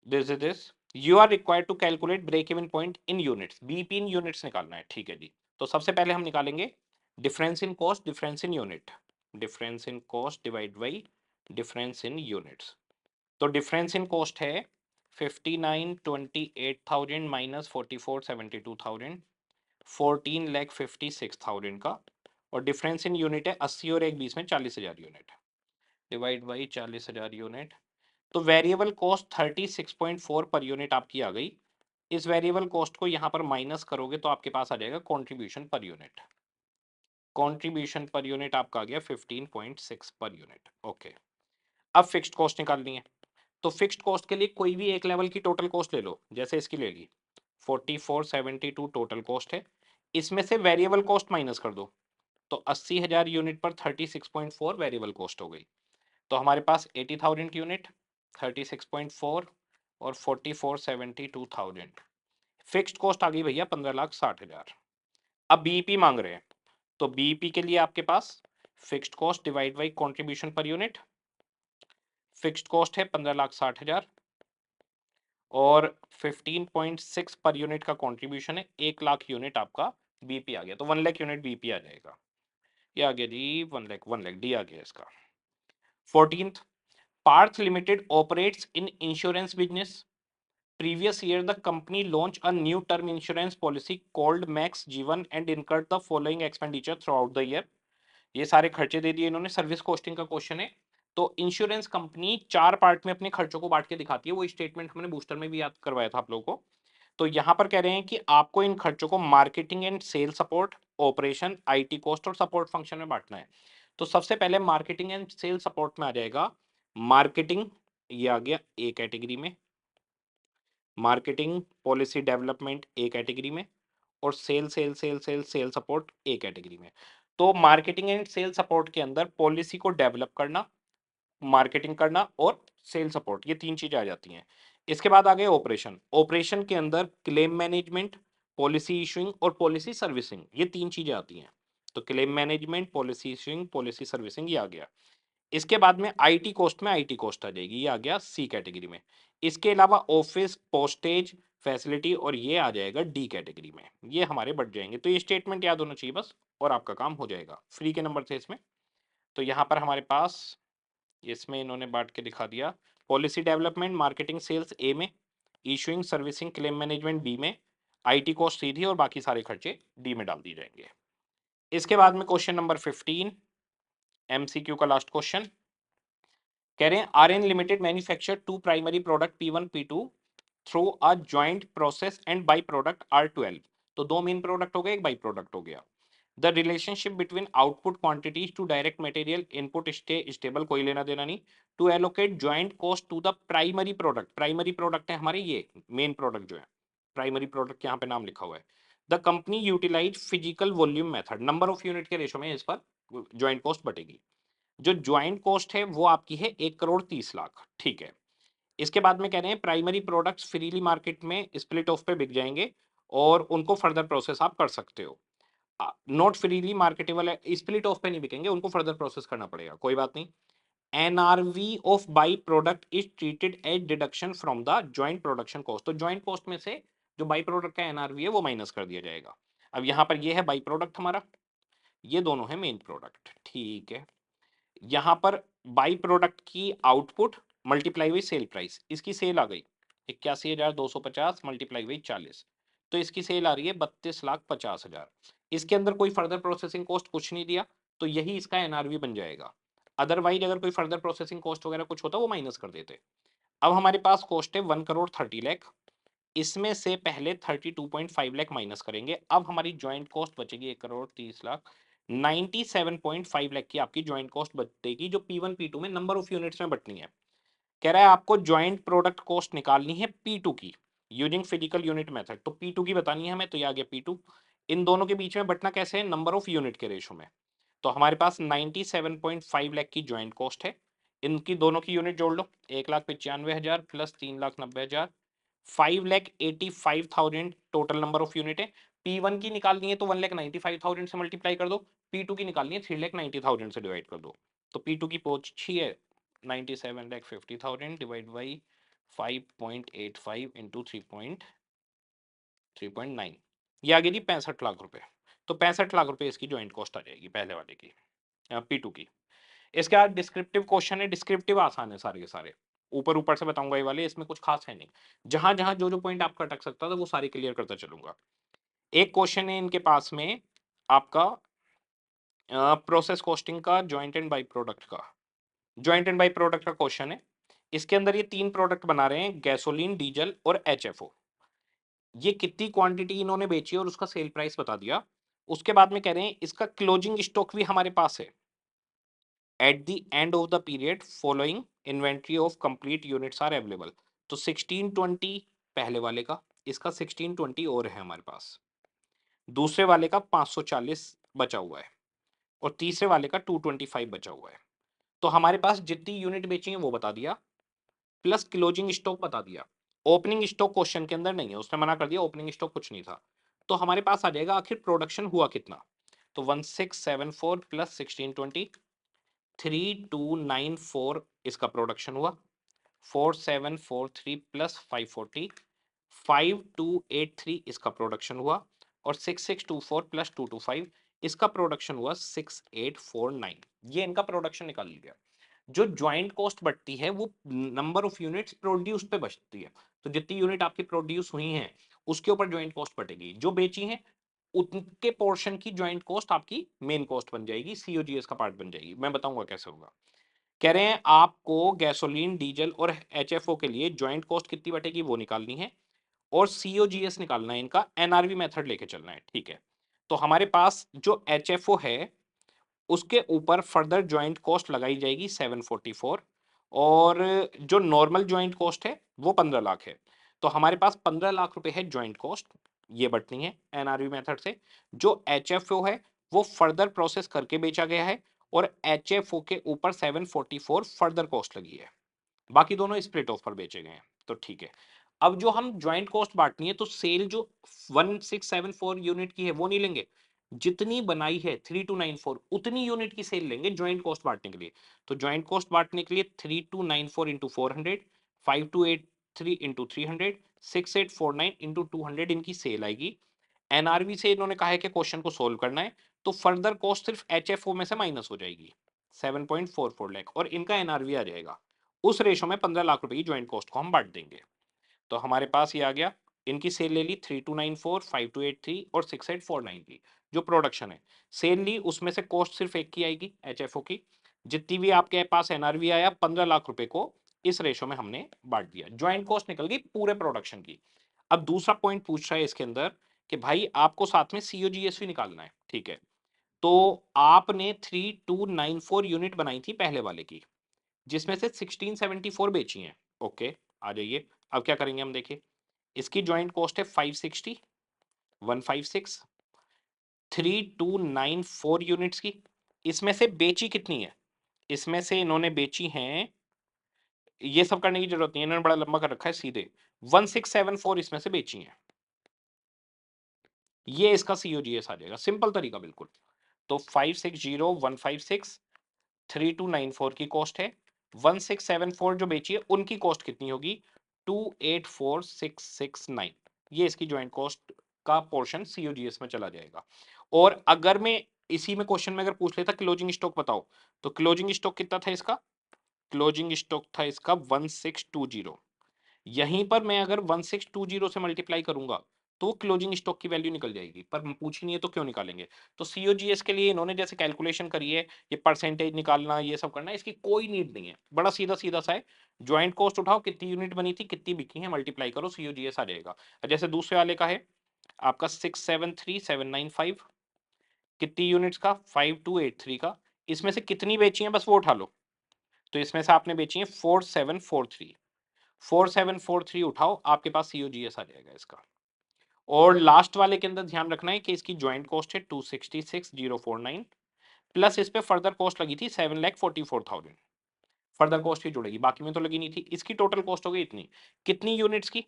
this you are required to calculate break even point in units. BP in units निकालना है, ठीक है जी। तो सबसे पहले हम निकालेंगे difference in cost, difference in unit, difference in cost divide by difference in units. तो डिफरेंस इन कॉस्ट है 5928,000 माइनस 4472,000, 14,56,000 का। और डिफरेंस इन यूनिट है 80 और 1 20 में 40,000 यूनिट, डिवाइड बाई 40,000 यूनिट। तो वेरिएबल कॉस्ट 36.4 पर यूनिट आपकी आ गई। इस वेरिएबल कॉस्ट को यहां पर माइनस करोगे तो आपके पास आ जाएगा contribution per unit. Contribution per unit आपका आ गया 15.6 पर यूनिट। ओके, अब फिक्स्ड कॉस्ट निकालनी है। तो फिक्स्ड कॉस्ट के लिए कोई भी एक लेवल की टोटल कॉस्ट ले लो, जैसे इसकी ले ली 4472 टोटल कॉस्ट है, इसमें से वेरिएबल कॉस्ट माइनस कर दो तो 80,000 यूनिट पर 36.4 वेरिएबल कॉस्ट हो गई। तो हमारे पास 80,000 यूनिट, 36.4 और 4472,000 फिक्स्ड कॉस्ट आ गई भैया 15,60,000। अब बीईपी मांग रहे हैं, तो बीईपी के लिए आपके पास fixed cost divide by contribution per unit. Fixed cost है 15,60,000 और 15.6 पर यूनिट का कंट्रीब्यूशन है, 1 लाख यूनिट आपका बीपी आ गया। तो 1 लाख यूनिट बीपी आ जाएगा, ये आ गया जी 1 लाख डी आ गया इसका। 14th, Parth limited operates in insurance business. Previous year, the company launched a new term insurance policy called Max Jeevan and incurred the following expenditure throughout the year. ये सारे खर्चे दे दिए इन्होंने, सर्विस कॉस्टिंग का क्वेश्चन है। तो इंश्योरेंस कंपनी 4 पार्ट में अपने खर्चों को बांट के दिखाती है, वो स्टेटमेंट हमने बूस्टर में भी याद करवाया था आप लोगों को। तो यहाँ पर कह रहे हैं कि आपको इन खर्चों को marketing and sale support, operation, IT cost और सपोर्ट फंक्शन में बांटना है। तो सबसे पहले मार्केटिंग एंड सेल सपोर्ट में आ जाएगा मार्केटिंग, ये आ गया ए कैटेगरी में, marketing policy development A category में, और sale sale sale sale sale support A category में। तो मार्केटिंग एंड सेल सपोर्ट के अंदर पॉलिसी को डेवलप करना, मार्केटिंग करना और सेल सपोर्ट, ये 3 चीजें आ जाती हैं। इसके बाद आ गए ऑपरेशन। ऑपरेशन के अंदर क्लेम मैनेजमेंट, पॉलिसी इशूइंग और पॉलिसी सर्विसिंग, ये 3 चीजें आती हैं। तो claim management, policy issuing, policy servicing, ये आ गया। इसके बाद में आईटी कॉस्ट में आईटी कॉस्ट आ जाएगी, ये आ गया सी कैटेगरी में। इसके अलावा ऑफिस, पोस्टेज, फैसिलिटी और ये आ जाएगा डी कैटेगरी में। ये हमारे बढ़ जाएंगे। तो ये स्टेटमेंट याद होना चाहिए बस और आपका काम हो जाएगा। फ्री के नंबर थे इसमें, तो यहाँ पर हमारे पास इसमें इन्होंने बांट के दिखा दिया। Policy development, marketing, sales A में, issuing, servicing, claim management B में, आईटी कॉस्ट सीधी और बाकी सारे खर्चे डी में डाल दिए जाएंगे। इसके बाद में क्वेश्चन नंबर 15 एमसीक्यू का लास्ट क्वेश्चन कह रहे हैं RN limited manufacture 2 primary product P1 P2 through a joint process and by product R12। तो 2 मेन प्रोडक्ट हो गए, एक बाई प्रोडक्ट हो गया। The relationship between output quantities to direct material input stay stable, कोई लेना देना नहीं। To allocate joint cost to the primary product, primary product है हमारे ये मेन प्रोडक्ट जो है, प्राइमरी प्रोडक्ट यहाँ पे नाम लिखा हुआ है। The company utilise physical volume method, number of unit के रेशो में इस पर ज्वाइंट कॉस्ट बटेगी। जो ज्वाइंट कॉस्ट है वो आपकी है 1,30,00,000, ठीक है। इसके बाद में कह रहे हैं प्राइमरी प्रोडक्ट्स फ्रीली मार्केट में स्प्लिट ऑफ पे बिक जाएंगे और उनको फर्दर प्रोसेस आप कर सकते हो। नॉट फ्रीली मार्केटेबल है, स्प्लिट ऑफ पे नहीं बिकेंगे, उनको फर्दर प्रोसेस करना पड़ेगा, कोई बात नहीं। NRV of by product is treated as deduction from the joint production cost. तो ज्वाइंट कॉस्ट में से जो बाई प्रोडक्ट का एनआरवी है वो माइनस कर दिया जाएगा। अब यहाँ पर ये है बाई प्रोडक्ट हमारा, ये दोनों है मेन प्रोडक्ट, ठीक है। यहाँ पर बाई प्रोडक्ट की आउटपुट मल्टीप्लाई हुई सेल प्राइस, इसकी सेल आ गई 81,250 मल्टीप्लाई हुई 40, तो इसकी सेल आ रही है 32,50,000। इसके अंदर कोई फर्दर प्रोसेसिंग कॉस्ट कुछ नहीं दिया, तो यही इसका एनआरवी बन जाएगा। अदरवाइज अगर कोई फर्दर प्रोसेसिंग कॉस्ट वगैरह कुछ होता वो माइनस कर देते। अब हमारे पास कॉस्ट है 1,30,00,000, इसमें से पहले 32.5 लाख माइनस करेंगे। अब हमारी ज्वाइंट कॉस्ट बचेगी 1,30,00,000, 97.5 लाख की आपकी ज्वाइंट कॉस्ट बचेगी, जो P1 P2 में नंबर ऑफ यूनिट्स में बटनी है। कह रहा है आपको ज्वाइंट प्रोडक्ट कॉस्ट निकालनी है P2 की यूजिंग फिजिकल यूनिट मेथड। तो P2 की बतानी है हमें, तो ये आ गया P2। इन दोनों के बीच में बटना कैसे है, नंबर ऑफ यूनिट के रेशो में। तो हमारे पास 97.5 लाख की ज्वाइंट कॉस्ट है, इनकी दोनों की यूनिट जोड़ लो, 1,95,000 plus 3,90,000, 5,85,000 total number of unit है। P1 की निकालनी है तो 1,95,000 से मल्टीप्लाई कर दो, P2 की निकालनी है 3,90,000 से डिवाइड कर दो। तो P2 की पहुंची है 97,50,000 डिवाइड बाई 5.85 इंटू 3.9, ये आ गई 65 लाख रुपए। तो 65 लाख रुपए इसकी ज्वाइंट कॉस्ट आ जाएगी पहले वाले की, P2 की। इसके बाद डिस्क्रिप्टिव क्वेश्चन है, डिस्क्रिप्टिव आसान है सारे के सारे, ऊपर ऊपर से बताऊंगा ये वाले, इसमें कुछ खास है नहीं। जहां जहां जो जो पॉइंट आपका अटक सकता था वो सारे क्लियर करता चलूंगा। एक क्वेश्चन है इनके पास में आपका प्रोसेस कॉस्टिंग का जॉइंट एंड बाई प्रोडक्ट का, जॉइंट एंड बाई प्रोडक्ट का क्वेश्चन है। इसके अंदर ये 3 प्रोडक्ट बना रहे हैं, गैसोलीन, डीजल और एचएफओ। ये कितनी क्वांटिटी इन्होंने बेची और उसका सेल प्राइस बता दिया। उसके बाद में कह रहे हैं इसका क्लोजिंग स्टॉक भी हमारे पास है at the end of the period following inventory of complete units are available. तो 1620 पहले वाले का, इसका 1620 और है हमारे पास, दूसरे वाले का 540 बचा हुआ है और तीसरे वाले का 225 बचा हुआ है। तो हमारे पास जितनी यूनिट बेची है वो बता दिया, प्लस क्लोजिंग स्टॉक बता दिया। ओपनिंग स्टॉक क्वेश्चन के अंदर नहीं है, उसने मना कर दिया, ओपनिंग स्टॉक कुछ नहीं था। तो हमारे पास आ जाएगा आखिर प्रोडक्शन हुआ कितना। तो 1674 प्लस 1620, 3294 इसका प्रोडक्शन हुआ, 4743 प्लस 540, 5283 इसका प्रोडक्शन हुआ और 6624 प्लस 225 इसका प्रोडक्शन हुआ 6849। ये इनका प्रोडक्शन निकाल लिया। जो ज्वाइंट कॉस्ट बढ़ती है वो नंबर ऑफ यूनिट्स प्रोड्यूस पे बचती है। तो जितनी यूनिट आपकी प्रोड्यूस हुई हैं उसके ऊपर ज्वाइंट कॉस्ट बढ़ेगी, जो बेची हैं उनके पोर्शन की ज्वाइंट कॉस्ट आपकी मेन कॉस्ट बन जाएगी, सीओजीएस का पार्ट बन जाएगी। मैं बताऊंगा कैसे होगा। कह रहे हैं आपको गैसोलीन, डीजल और एचएफओ के लिए ज्वाइंट कॉस्ट कितनी बटेगी वो निकालनी है और सीओजीएस निकालना है, इनका एनआरवी मेथड लेके चलना है, ठीक है। तो हमारे पास जो एचएफओ है उसके ऊपर फर्दर ज्वाइंट कॉस्ट लगाई जाएगी 744 और जो नॉर्मल ज्वाइंट कॉस्ट है वो 15 लाख है। तो हमारे पास 15 लाख रुपए है ज्वाइंट कॉस्ट, ये बटनी है एनआरवी मेथड से। जो एचएफओ है वो फर्दर प्रोसेस करके बेचा गया है और एचएफओ के ऊपर 744 फर्दर कॉस्ट लगी है, बाकी दोनों स्प्लिट ऑफ पर बेचे गए हैं। तो ठीक है, अब जो हम ज्वाइंट कॉस्ट बांटनी है तो सेल जो 1674 यूनिट की है वो नहीं लेंगे, जितनी बनाई है 3294 उतनी यूनिट की सेल लेंगे ज्वाइंट कॉस्ट बांटने के लिए। तो ज्वाइंट कॉस्ट बांटने के लिए 3294 इंटू 400, 5283 इंटू 300, 6849 इंटू 200 इनकी सेल आएगी। एनआरवी से इन्होंने कहा है कि क्वेश्चन को सोल्व करना है, तो फर्दर कॉस्ट सिर्फ एचएफओ में से माइनस हो जाएगी 7.44 लाख और इनका एनआरवी आ जाएगा। उस रेशो में 15 लाख रुपए की ज्वाइंट कॉस्ट को हम बांट देंगे। तो हमारे पास ये आ गया, इनकी सेल ले ली 3294, 5283 और 6849 की, जो प्रोडक्शन है। सेल ली, उसमें से कॉस्ट सिर्फ एक की आएगी एचएफओ की। जितनी भी आपके पास एनआरवी आया 15 लाख रुपए को इस रेशो में हमने बांट दिया, ज्वाइंट कॉस्ट निकल गई पूरे प्रोडक्शन की। अब दूसरा पॉइंट पूछ रहा है इसके अंदर कि भाई आपको साथ में सीओजीएस भी निकालना है, ठीक है। तो आपने 3294 यूनिट बनाई थी पहले वाले की, जिसमें से 1674 बेची हैं, ओके। आ जाइए, अब क्या करेंगे हम, देखिए इसकी ज्वाइंट कॉस्ट है 560, 156, 3294 यूनिट्स की। इसमें से बेची कितनी है, इसमें से इन्होंने बेची हैं, ये सब करने की जरूरत नहीं है, इन्होंने बड़ा लंबा कर रखा है, सीधे 1674 इसमें से बेची हैं, ये इसका सीओजीएस आ जाएगा, सिंपल तरीका बिल्कुल। तो 560, 156, 3294 की कॉस्ट है 1674 जो बेची है उनकी कॉस्ट कितनी होगी, 284669। ये इसकी ज्वाइंट कॉस्ट का पोर्शन सीओजीएस में चला जाएगा। और अगर मैं इसी में क्वेश्चन में अगर पूछ लेता क्लोजिंग स्टॉक बताओ, तो क्लोजिंग स्टॉक कितना था इसका, क्लोजिंग स्टॉक था इसका 1620। यहीं पर मैं अगर 1620 से मल्टीप्लाई करूंगा तो क्लोजिंग स्टॉक की वैल्यू निकल जाएगी, पर पूछी नहीं है तो क्यों निकालेंगे। तो सीओजीएस के लिए इन्होंने जैसे कैलकुलेशन करी है, ये परसेंटेज निकालना ये सब करना, इसकी कोई नीड नहीं है, बड़ा सीधा सीधा सा है। ज्वाइंट कॉस्ट उठाओ, कितनी यूनिट बनी थी कितनी बिकी है, मल्टीप्लाई करो, सीओजीएस आ जाएगा। जैसे दूसरे वाले का है आपका 673795, कितनी यूनिट्स का, 5283 का, इसमें से कितनी बेची है बस वो उठा लो। तो इसमें से आपने बेची है 4743, 4743 उठाओ, आपके पास सीओजीएस आ जाएगा इसका। और लास्ट वाले के अंदर ध्यान रखना है कि इसकी ज्वाइंट कॉस्ट है 266049, प्लस इस पे फर्दर कॉस्ट लगी थी 7,44,000, फर्दर कॉस्ट ही जुड़ेगी, बाकी में तो लगी नहीं थी। इसकी टोटल कॉस्ट हो गई इतनी, कितनी यूनिट्स की,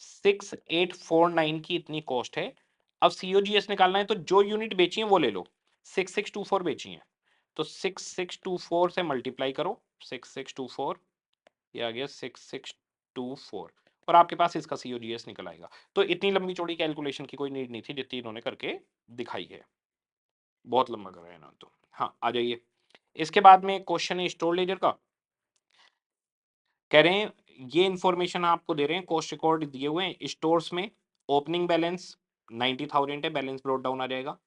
6849 की इतनी कॉस्ट है। अब सीओजीएस निकालना है तो जो यूनिट बेची है वो ले लो, 6624 बेची है, तो 6624 से मल्टीप्लाई करो, 6624, ये आ गया 6624, और आपके पास इसका सीओजीएस निकल आएगा। तो इतनी लंबी चौड़ी कैलकुलेशन की कोई नीड नहीं थी जितनी इन्होंने करके दिखाई है, बहुत लंबा कर रहे हैं ना। तो हाँ आ जाइए, इसके बाद में क्वेश्चन है स्टोर लेजर का। कह रहे हैं ये इंफॉर्मेशन आपको दे रहे हैं, कॉस्ट रिकॉर्ड दिए हुए हैं स्टोर्स में, ओपनिंग बैलेंस 90,000 है, बैलेंस ब्रॉट डाउन आ जाएगा,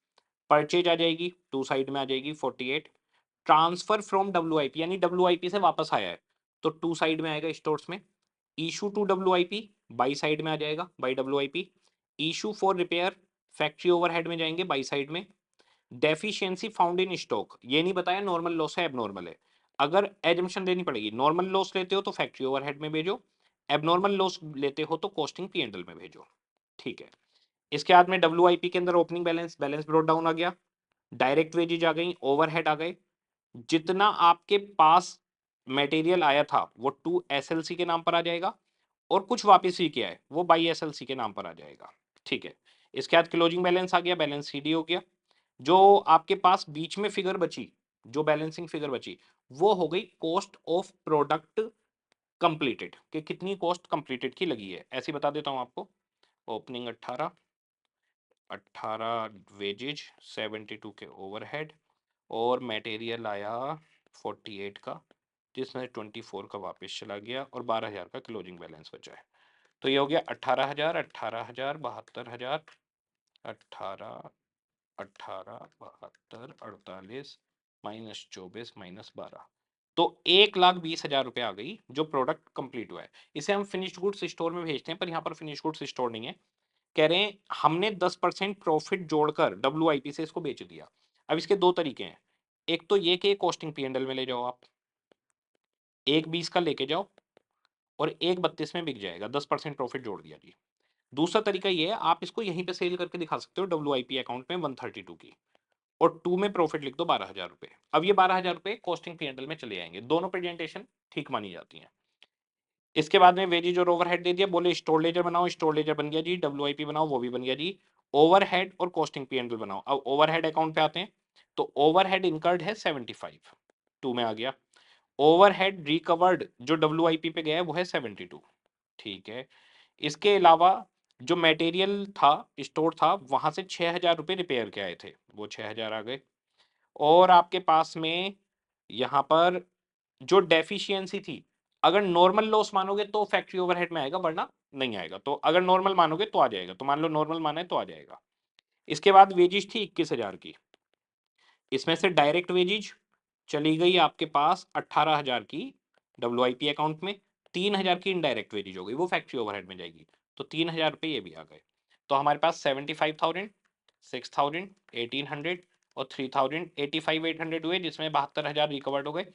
परचेज आ जाएगी टू साइड में आ जाएगी 48, ट्रांसफर फ्रॉम डब्ल्यूआईपी यानी डब्ल्यूआईपी से वापस आया है तो टू साइड में आएगा स्टोर्स में, issue to WIP by side में आ जाएगा by WIP, issue for repair factory overhead में जाएंगे बाई साइड में, डेफिशिएंसी फाउंड इन स्टॉक ये नहीं बताया नॉर्मल लॉस है एबनॉर्मल है, अगर एजम्पशन देनी पड़ेगी, नॉर्मल लॉस लेते हो तो फैक्ट्री ओवरहेड में भेजो, एबनॉर्मल लॉस लेते हो तो कॉस्टिंग पी एंड एल में भेजो, ठीक है। इसके बाद में डब्ल्यूआईपी के अंदर opening balance, balance brought down आ गया, डायरेक्ट वेजेज आ गई, ओवरहेड आ गए, जितना आपके पास मटेरियल आया था वो टू एसएलसी के नाम पर आ जाएगा, और कुछ वापस ही किया है वो बाई एसएलसी के नाम पर आ जाएगा, ठीक है। इसके बाद क्लोजिंग बैलेंस आ गया, बैलेंस सीडी हो गया, जो आपके पास बीच में फिगर बची, जो बैलेंसिंग फिगर बची वो हो गई कॉस्ट ऑफ प्रोडक्ट कंप्लीटेड, कि कितनी कॉस्ट कंप्लीटेड की लगी है, ऐसे बता देता हूं आपको। ओपनिंग 18, 18 वेजेज, 72 के ओवरहेड, और मटेरियल आया 48 का, जिसमें 24 का वापस चला गया, और 12,000 का क्लोजिंग बैलेंस बचा है। तो ये हो गया 18,000, 18,000, 72,000, 18, 18, 72, 48, -24, -12, तो 1,20,000 रुपये आ गई जो प्रोडक्ट कंप्लीट हुआ है। इसे हम फिनिश्ड गुड्स स्टोर में भेजते हैं, पर यहाँ पर फिनिश्ड गुड्स स्टोर नहीं है। कह रहे हैं हमने 10% प्रॉफिट जोड़कर डब्ल्यूआईपी से इसको बेच दिया। अब इसके दो तरीके हैं, एक तो ये कि कॉस्टिंग पी एंड एल में ले जाओ आप, एक 20 का लेके जाओ और एक 32 में बिक जाएगा, 10% प्रॉफिट जोड़ दिया जी। दूसरा तरीका ये है आप इसको यहीं पे सेल करके दिखा सकते हो डब्ल्यूआईपी अकाउंट में 132 की, और टू में प्रॉफिट लिख दो 12,000 रुपए। अब ये 12,000 रुपए कॉस्टिंग पी एंड एल में चले आएंगे, दोनों प्रेजेंटेशन ठीक मानी जाती हैं। इसके बाद में वेजेज और ओवरहेड दे दिया, बोले स्टोर लेजर बनाओ, स्टोर लेजर बन गया जी, डब्ल्यूआईपी बनाओ वो भी बन गया जी, ओवरहेड और कॉस्टिंग पी एंड एल बनाओ। अब ओवरहेड अकाउंट पे आते हैं, तो ओवरहेड इनकर्ड है 75, टू में आ गया, ओवरहेड रिकवर्ड जो डब्ल्यूआईपी पे गया है वो है 72, ठीक है। इसके अलावा जो मटेरियल था स्टोर था वहां से 6,000 रुपये रिपेयर के आए थे, वो 6,000 आ गए, और आपके पास में यहाँ पर जो डेफिशिएंसी थी, अगर नॉर्मल लॉस मानोगे तो फैक्ट्री ओवरहेड में आएगा, वरना नहीं आएगा, तो अगर नॉर्मल मानोगे तो आ जाएगा, तो मान लो नॉर्मल माना है तो आ जाएगा। इसके बाद वेजिज थी 21,000 की, इसमें से डायरेक्ट वेजिज चली गई आपके पास 18,000 की डब्ल्यूआईपी अकाउंट में, 3,000 की इनडायरेक्ट वेजिज हो गई वो फैक्ट्री ओवरहेड में जाएगी, तो 3,000 रुपये ये भी आ गए। तो हमारे पास 75,000, 6,000, 1,800 और 3,000, 85,800 हुए, जिसमें 72,000 रिकवर्ड हो गए,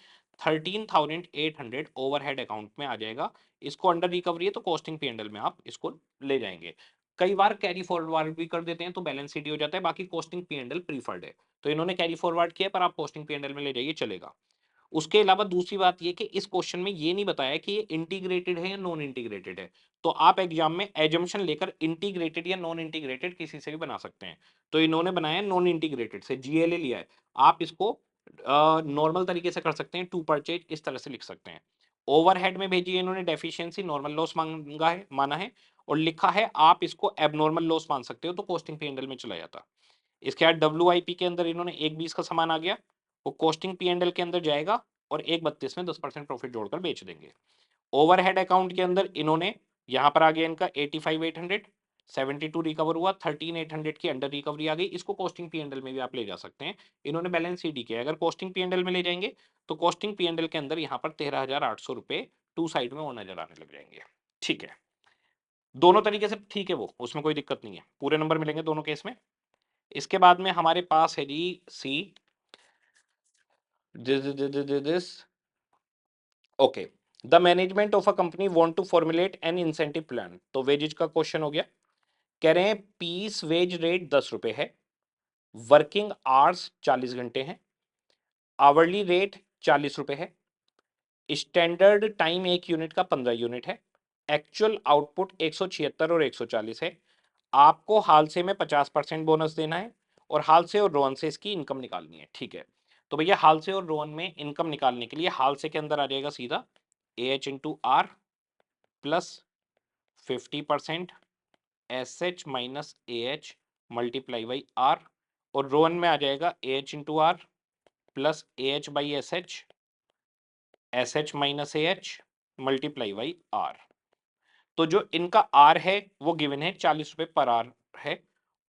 13,800 ओवरहेड अकाउंट में आ जाएगा। इसको अंडर रिकवरी है तो कॉस्टिंग पी एंड एल में आप इसको ले जाएंगे। कई बार कैरी फॉरवर्ड भी कर देते हैं तो बैलेंस शीट हो जाता है, बाकी costing P and L preferred है, तो इन्होंने कैरी फॉरवर्ड किया पर आप कॉस्टिंग पी एंड एल में ले जाइए चलेगा। उसके अलावा दूसरी बात ये कि इस क्वेश्चन में ये नहीं बताया कि ये इंटीग्रेटेड है या नॉन इंटीग्रेटेड है, तो आप एग्जाम में एजम्पशन लेकर इंटीग्रेटेड या नॉन इंटीग्रेटेड किसी से भी बना सकते हैं, तो इन्होंने बनाया नॉन इंटीग्रेटेड से, जीएलए लिया है, आप इसको नॉर्मल तरीके से कर सकते हैं, टू परचेज इस तरह से लिख सकते हैं। ओवरहेड में भेजी है इन्होंने डेफिशिएंसी, नॉर्मल लॉस मांगा है, माना है और लिखा है आप इसको एबनॉर्मल लॉस मान सकते हो, तो कॉस्टिंग पी एंड एल में चला जाता। इसके बाद डब्ल्यूआईपी के अंदर इन्होंने 1.20 का सामान आ गया, वो कॉस्टिंग पी एंड एल के अंदर जाएगा और 1.32 में 10% प्रॉफिट जोड़कर बेच देंगे। ओवरहेड अकाउंट के अंदर इन्होंने यहाँ पर आ गया इनका 85,800, 72 रिकवर हुआ, 13,800 की अंडर रिकवरी आ गई। इसको कॉस्टिंग पी एंड एल में भी आप ले जा सकते हैं। इन्होंने बैलेंस शीट किया, अगर कॉस्टिंग पी एंड एल में ले जाएंगे तो कॉस्टिंग पी एंड एल के अंदर यहाँ पर 13,800 रुपए टू साइड में और नजर आने लग जाएंगे। ठीक है, दोनों तरीके से ठीक है, वो उसमें कोई दिक्कत नहीं है, पूरे नंबर मिलेंगे दोनों केस में। इसके बाद में हमारे पास है जी see this okay, the management of a company want to formulate an incentive plan. तो वेजेज का क्वेश्चन हो गया, कह रहे हैं पीस वेज रेट 10 रुपए है, वर्किंग आवर्स 40 घंटे हैं, आवरली रेट 40 रुपए है, स्टैंडर्ड टाइम एक यूनिट का 15 यूनिट है, एक्चुअल आउटपुट 176 और 140 है, आपको हाल से में 50% बोनस देना है और हाल से और रोहन से इसकी इनकम निकालनी है। ठीक है, तो भैया हाल से और रोहन में इनकम निकालने के लिए हाल से के अंदर आ जाएगा सीधा A H into R plus 50% S H minus A H multiply by R, और रोहन में आ जाएगा A H into R plus A H by S H minus A H multiply by R. तो जो इनका आर है वो गिवन है 40 रुपए पर आर है,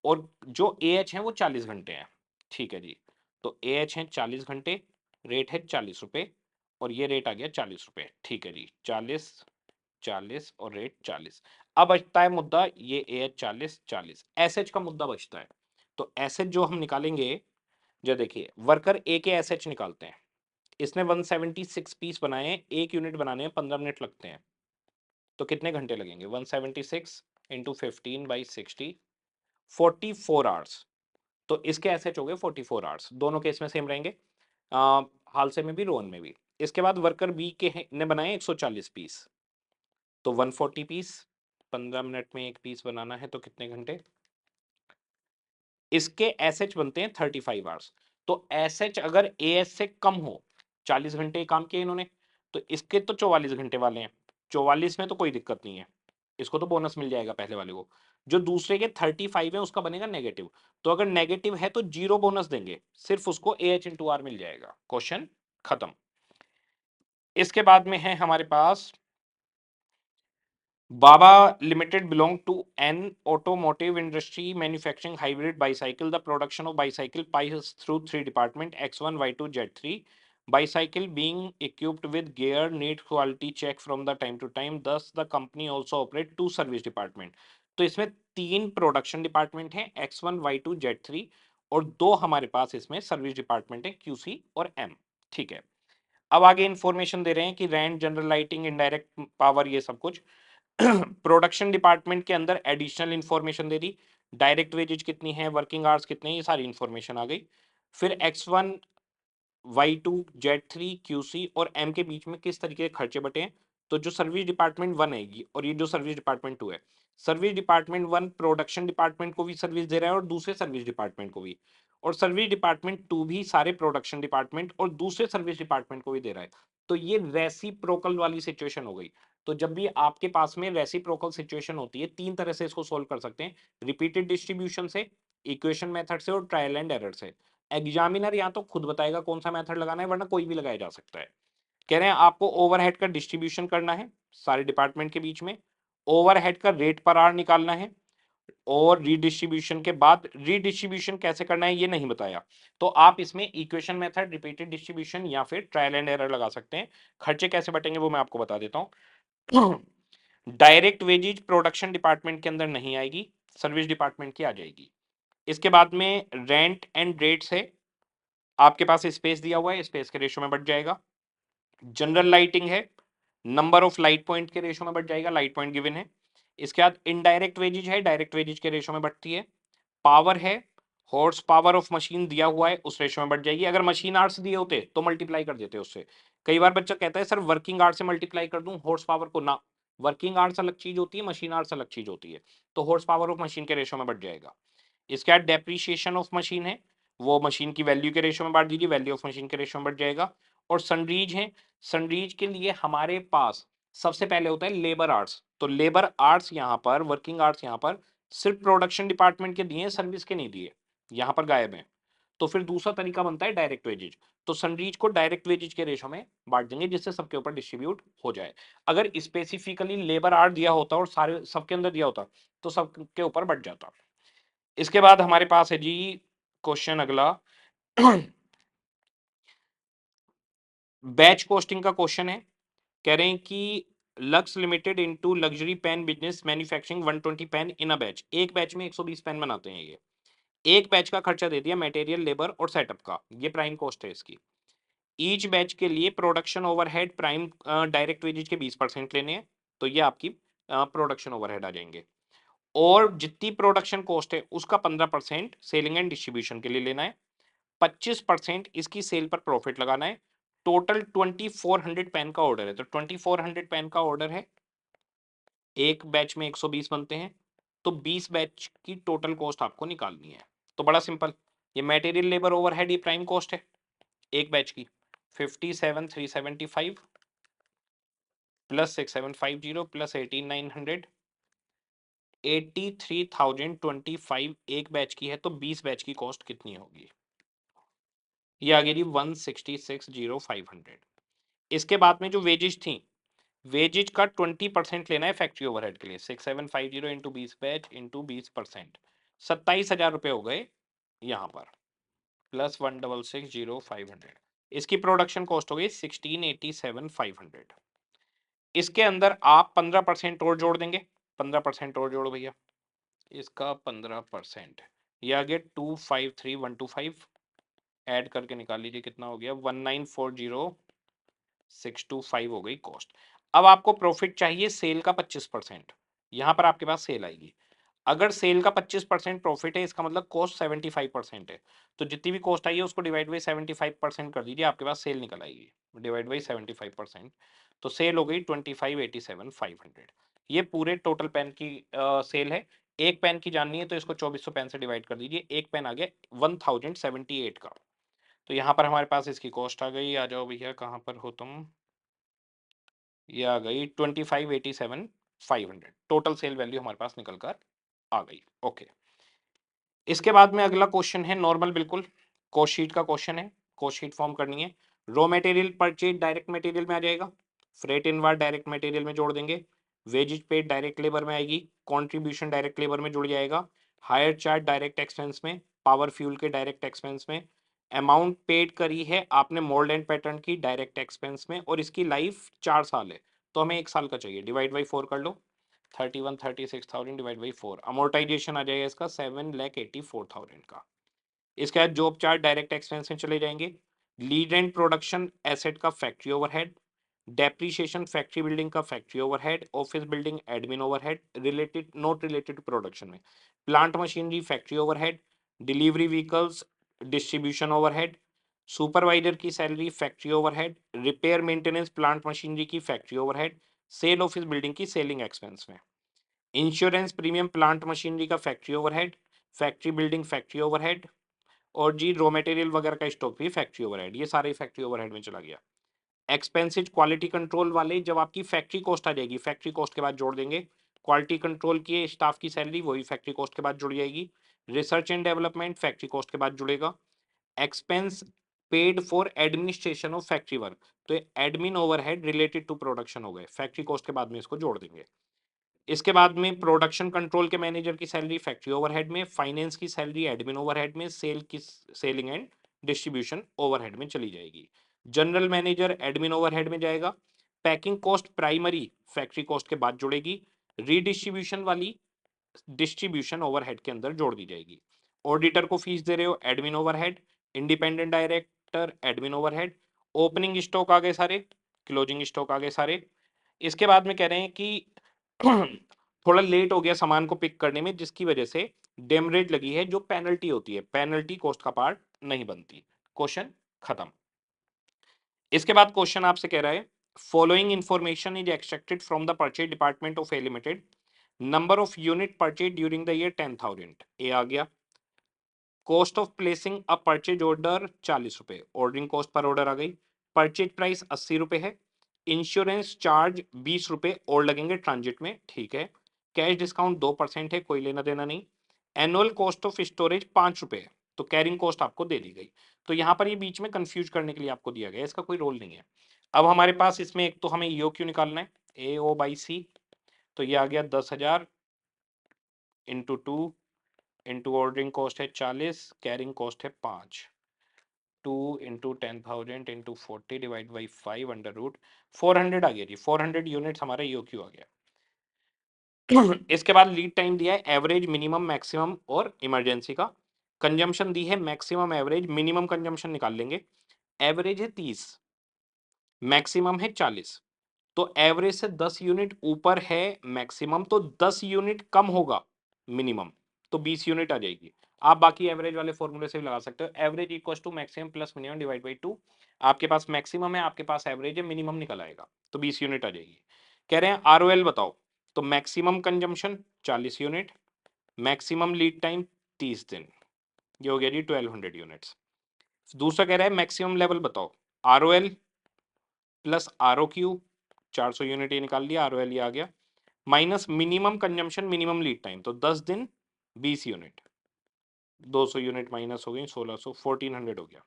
और जो ए एच है वो 40 घंटे हैं। ठीक है जी, तो ए एच है 40 घंटे, रेट है 40 रुपए और ये रेट आ गया 40 रुपए। ठीक है जी, 40 40 और रेट 40। अब बचता है मुद्दा ये ए एच 40 40 एस एच का मुद्दा बचता है। तो एस एच जो हम निकालेंगे, जो देखिए वर्कर ए के एस एच निकालते हैं, इसने 176 पीस बनाए हैं, एक यूनिट बनाने में 15 मिनट लगते हैं, तो कितने घंटे लगेंगे 176 इंटू 15 बाई 60, 44 आवर्स। तो इसके एसएच हो गए 44 आवर्स, दोनों केस में सेम रहेंगे, हाल से में भी रोहन में भी। इसके बाद वर्कर बी के ने बनाए 140 पीस, तो 140 पीस, 15 मिनट में एक पीस बनाना है तो कितने घंटे, इसके एसएच बनते हैं 35 आवर्स। तो एसएच अगर एएस से कम हो, 40 घंटे काम किए इन्होंने, तो इसके तो 44 घंटे वाले हैं, 44 में तो कोई दिक्कत नहीं है, इसको तो बोनस मिल जाएगा पहले वाले को। जो दूसरे के 35 है उसका बनेगा नेगेटिव, तो अगर नेगेटिव है तो जीरो बोनस देंगे, सिर्फ उसको ए एच इंटू आर मिल जाएगा, क्वेश्चन खत्म। इसके बाद में है हमारे पास Baba Limited belong to an automotive industry manufacturing hybrid bicycle. The production of bicycle passes through three departments X1, Y2, Z3. Bicycle being equipped with gear need quality check from the time to time. Thus, the company also operate two service department. तो इसमें तीन production department हैं X1, Y2, Z3 और दो हमारे पास इसमें service department है QC और M। ठीक है, अब आगे इंफॉर्मेशन दे रहे हैं कि रैंड, जनरल लाइटिंग, इनडायरेक्ट पावर, ये सब कुछ। प्रोडक्शन डिपार्टमेंट के अंदर एडिशनल इंफॉर्मेशन दे दी, डायरेक्ट वेजेज कितनी है, वर्किंग आवर्स कितने हैं, ये सारी इंफॉर्मेशन आ गई। फिर X1, Y2, Z3, QC और M के बीच में किस तरीके के खर्चे बटे हैं। तो जो सर्विस डिपार्टमेंट 1 है और ये जो सर्विस डिपार्टमेंट 2 है, सर्विस डिपार्टमेंट 1 प्रोडक्शन डिपार्टमेंट को भी सर्विस दे रहा है और दूसरे सर्विस डिपार्टमेंट को भी, और सर्विस डिपार्टमेंट 2 भी सारे प्रोडक्शन डिपार्टमेंट और दूसरे सर्विस डिपार्टमेंट को भी दे रहा है। तो ये रेसिप्रोकल वाली सिचुएशन हो गई। तो जब भी आपके पास में रेसिप्रोकल सिचुएशन होती है, तीन तरह से इसको सोल्व कर सकते हैं, रिपीटेड डिस्ट्रीब्यूशन से, इक्वेशन मेथड से और ट्रायल एंड एरर से। एग्जामिनर या तो खुद बताएगा कौन सा मेथड लगाना है, वरना कोई भी लगाया जा सकता है। कह रहे हैं आपको ओवरहेड का डिस्ट्रीब्यूशन करना है सारे डिपार्टमेंट के बीच में, ओवरहेड का रेट पर आवर निकालना है, और रीडिस्ट्रीब्यूशन के बाद रीडिस्ट्रीब्यूशन कैसे करना है ये नहीं बताया। तो आप इसमें इक्वेशन मेथड, रिपीटेड डिस्ट्रीब्यूशन या फिर ट्रायल एंड एरर लगा सकते हैं। खर्चे कैसे बटेंगे वो मैं आपको बता देता हूँ। डायरेक्ट वेजेज प्रोडक्शन डिपार्टमेंट के अंदर नहीं आएगी, सर्विस डिपार्टमेंट की आ जाएगी। इसके बाद में रेंट एंड रेट्स है, आपके पास स्पेस दिया हुआ है, स्पेस के रेशो में बढ़ जाएगा। जनरल लाइटिंग है, नंबर ऑफ लाइट पॉइंट के रेशो में बढ़ जाएगा, लाइट पॉइंट गिवन है। इसके बाद इनडायरेक्ट वेजेज है, डायरेक्ट वेजेज के रेशो में बढ़ती है। पावर है, हॉर्स पावर ऑफ मशीन दिया हुआ है, उस रेशो में बढ़ जाएगी। अगर मशीन आवर्स दिए होते तो मल्टीप्लाई कर देते उससे। कई बार बच्चा कहता है सर वर्किंग आवर्स से मल्टीप्लाई कर दूं हॉर्स पावर को, ना, वर्किंग आवर्स अलग चीज होती है, मशीन आवर्स अलग चीज होती है, तो हॉर्स पावर ऑफ मशीन के रेशो में बढ़ जाएगा। इसके बाद डेप्रीशिएशन ऑफ मशीन है, वो मशीन की वैल्यू के रेशो में बांट दीजिए, वैल्यू ऑफ मशीन के रेशो में बढ़ जाएगा। और सनरीज है, सनरीज के लिए हमारे पास सबसे पहले होता है लेबर आर्ट्स। तो लेबर आर्ट्स यहाँ पर, वर्किंग आर्ट्स यहाँ पर सिर्फ प्रोडक्शन डिपार्टमेंट के दिए, सर्विस के नहीं दिए, यहाँ पर गायब हैं। तो फिर दूसरा तरीका बनता है डायरेक्ट वेजेज। तो सनरीज को डायरेक्ट वेजेज के रेशो में बांट देंगे, जिससे सबके ऊपर डिस्ट्रीब्यूट हो जाए। अगर स्पेसिफिकली लेबर आर्ट दिया होता और सारे सबके अंदर दिया होता तो सबके ऊपर बढ़ जाता। इसके बाद हमारे पास है जी क्वेश्चन अगला बैच कॉस्टिंग का क्वेश्चन है। कह रहे हैं कि Lux limited into luxury pen business manufacturing 120 pen in a batch. एक बैच में 120 पेन बनाते हैं ये। एक बैच का खर्चा दे दिया मटेरियल, लेबर और सेटअप का, ये प्राइम कॉस्ट है इसकी। ईच बैच के लिए production overhead prime direct wages के 20% लेने हैं, तो ये आपकी प्रोडक्शन ओवरहेड आ जाएंगे। और जितनी प्रोडक्शन कॉस्ट है उसका 15% सेलिंग एंड डिस्ट्रीब्यूशन के लिए लेना है, 25% इसकी सेल पर प्रॉफिट लगाना है। टोटल 2400 पेन का ऑर्डर है, तो 2400 पेन का ऑर्डर है, एक बैच में 120 बनते हैं, तो 20 बैच की टोटल कॉस्ट आपको निकालनी है। तो बड़ा सिंपल, ये मटेरियल लेबर ओवरहेड ये प्राइम कॉस्ट है एक बैच की, 57,375 प्लस 6,750 प्लस 18,900, 83,025 एक बैच की है, तो 20 बैच की कॉस्ट कितनी होगी? ये आ गई जी 166,500। इसके बाद में जो वेजेज थी, वेजेज का 20% लेना है फैक्ट्री ओवरहेड के लिए, 6,750 इंटू 20 बैच इंटू 20%, 27,000 रुपये हो गए यहाँ पर, प्लस 166,500। इसकी प्रोडक्शन कॉस्ट हो गई 16,87,500। इसके अंदर आप 15% और जोड़ देंगे, 15% और जोड़ो भैया, इसका 15%, ये आ गया 253,125, ऐड करके निकाल लीजिए कितना हो गया, 19,40,625 हो गई कॉस्ट। अब आपको प्रॉफिट चाहिए सेल का 25%, यहाँ पर आपके पास सेल आएगी। अगर सेल का 25% प्रॉफिट है, इसका मतलब कॉस्ट 75% है, तो जितनी भी कॉस्ट आई है उसको डिवाइड बाई 75% कर दीजिए, आपके पास सेल निकल आएगी, डिवाइड बाई 75%, तो सेल हो गई 25,87,500। ये पूरे टोटल पेन की सेल है। एक पेन की जाननी है तो इसको 2400 पेन से डिवाइड कर दीजिए, एक पेन आ गया 1078 का। तो यहाँ पर हमारे पास इसकी कॉस्ट आ गई, आ जाओ भैया कहाँ पर हो तुम, ये आ गई 25,87,500। टोटल सेल वैल्यू हमारे पास निकल कर आ गई। ओके, इसके बाद में अगला क्वेश्चन है नॉर्मल, बिल्कुल कॉस्ट शीट का क्वेश्चन है, कॉस्ट शीट फॉर्म करनी है। Raw material purchase direct material में आ जाएगा, फ्रेट इनवार्ड डायरेक्ट मटेरियल में जोड़ देंगे, वेजेज पेड डायरेक्ट लेबर में आएगी, कंट्रीब्यूशन डायरेक्ट लेबर में जुड़ जाएगा, हायर चार्ज डायरेक्ट एक्सपेंस में, पावर फ्यूल के डायरेक्ट एक्सपेंस में, अमाउंट पेड करी है आपने मोल्ड एंड पैटर्न की डायरेक्ट एक्सपेंस में, और इसकी लाइफ 4 साल है, तो हमें 1 साल का चाहिए, डिवाइड बाई 4 कर लो, 31,36,000 डिवाइड बाई 4, अमोर्टाइजेशन आ जाएगा इसका 7,84,000 का। इसके बाद जॉब चार्ट डायरेक्ट एक्सपेंस में चले जाएंगे, लीड एंड प्रोडक्शन एसेट का factory overhead, depreciation factory building का factory overhead, office building admin overhead related not related to production में, plant machinery factory overhead, delivery vehicles distribution overhead, supervisor की salary factory overhead, repair maintenance plant machinery की factory overhead, sale office building की selling expense में, insurance premium plant machinery का factory overhead, factory building factory overhead, और जी raw material वगैरह का stock भी फैक्ट्री ओवरहेड, ये सारे फैक्ट्री ओवरहेड में चला गया। एक्सपेंसिव क्वालिटी कंट्रोल वाले जब आपकी फैक्ट्री कॉस्ट आ जाएगी, फैक्ट्री कॉस्ट के बाद जोड़ देंगे, क्वालिटी कंट्रोल की स्टाफ की सैलरी वही फैक्ट्री कॉस्ट के बाद जुड़ जाएगी, research and development factory cost के बाद जुड़ेगा, expense paid for administration of factory work, तो admin overhead related to production हो गए, फैक्ट्री कॉस्ट के बाद में इसको जोड़ देंगे। इसके बाद में प्रोडक्शन कंट्रोल के मैनेजर की सैलरी फैक्ट्री ओवरहेड में, फाइनेंस की सैलरी एडमिन ओवरहेड में, सेलिंग एंड डिस्ट्रीब्यूशन ओवरहेड में चली जाएगी, जनरल मैनेजर एडमिन ओवरहेड में जाएगा, packing cost primary factory cost के बाद जुड़ेगी, रीडिस्ट्रीब्यूशन वाली डिस्ट्रीब्यूशन ओवरहेड के अंदर जोड़ दी जाएगी, ऑडिटर को फीस दे रहे हो admin overhead, independent director admin overhead, opening stock आ गए सारे, क्लोजिंग स्टॉक आ गए सारे। इसके बाद में कह रहे हैं कि थोड़ा लेट हो गया सामान को पिक करने में, जिसकी वजह से डेमरेज लगी है, जो पेनल्टी होती है, पेनल्टी कॉस्ट का पार्ट नहीं बनती। क्वेश्चन खत्म। इसके बाद क्वेश्चन आपसे कह रहा है following information is extracted from the purchase department of A limited, number of unit purchase during the year 10,000, ए आ गया, cost of placing a purchase order 40 रुपए, ऑर्डरिंग कॉस्ट पर ऑर्डर आ गई। परचेज प्राइस 80 रुपए है। Insurance charge 20 रुपए और लगेंगे transit में, ठीक है। कैश डिस्काउंट 2% है, कोई लेना देना नहीं। एनुअल कॉस्ट ऑफ स्टोरेज 5 रुपए है, तो कैरिंग कॉस्ट आपको दे दी गई। तो यहाँ पर ये बीच में कंफ्यूज करने के लिए आपको दिया गया, इसका कोई रोल नहीं है। अब हमारे पास इसमें एक तो हमें ईओ क्यू निकालना है, ए ओ बाई सी, तो ये आ गया 10,000 इंटू 2 इंटू ऑर्डरिंग कॉस्ट है 40, कैरिंग कॉस्ट है 5, 2 into 10,000 into 40 divide by 5 under root 400 आ गया जी। 400 यूनिट्स हमारा ईओ क्यू आ गया। इसके बाद लीड टाइम दिया है, एवरेज, मिनिमम, मैक्सिमम और इमरजेंसी का। कंजम्पशन दी है, मैक्सिमम, एवरेज, मिनिमम कंजम्पशन निकाल लेंगे। एवरेज है 30, मैक्सिमम है 40, तो एवरेज से 10 यूनिट ऊपर है मैक्सिमम, तो 10 यूनिट कम होगा मिनिमम, तो 20 यूनिट आ जाएगी। आप बाकी एवरेज वाले फॉर्मूले से भी लगा सकते हो, average equal to maximum plus minimum divide by 2। आपके पास मैक्सिमम है, आपके पास एवरेज है, मिनिमम निकल आएगा, तो 20 यूनिट आ जाएगी। कह रहे हैं आरओएल बताओ, तो maximum consumption 40 unit, maximum lead time 30 दिन, ये हो गया जी 1200 यूनिट्स। दूसरा कह रहा है मैक्सिमम लेवल बताओ, ROL plus RO Q, 400 unit ये निकाल लिया, आरओएल ये आ गया, minus minimum consumption, minimum lead time, तो 10 दिन 20 यूनिट, 200 यूनिट माइनस हो गई, 1600, 1400 हो गया।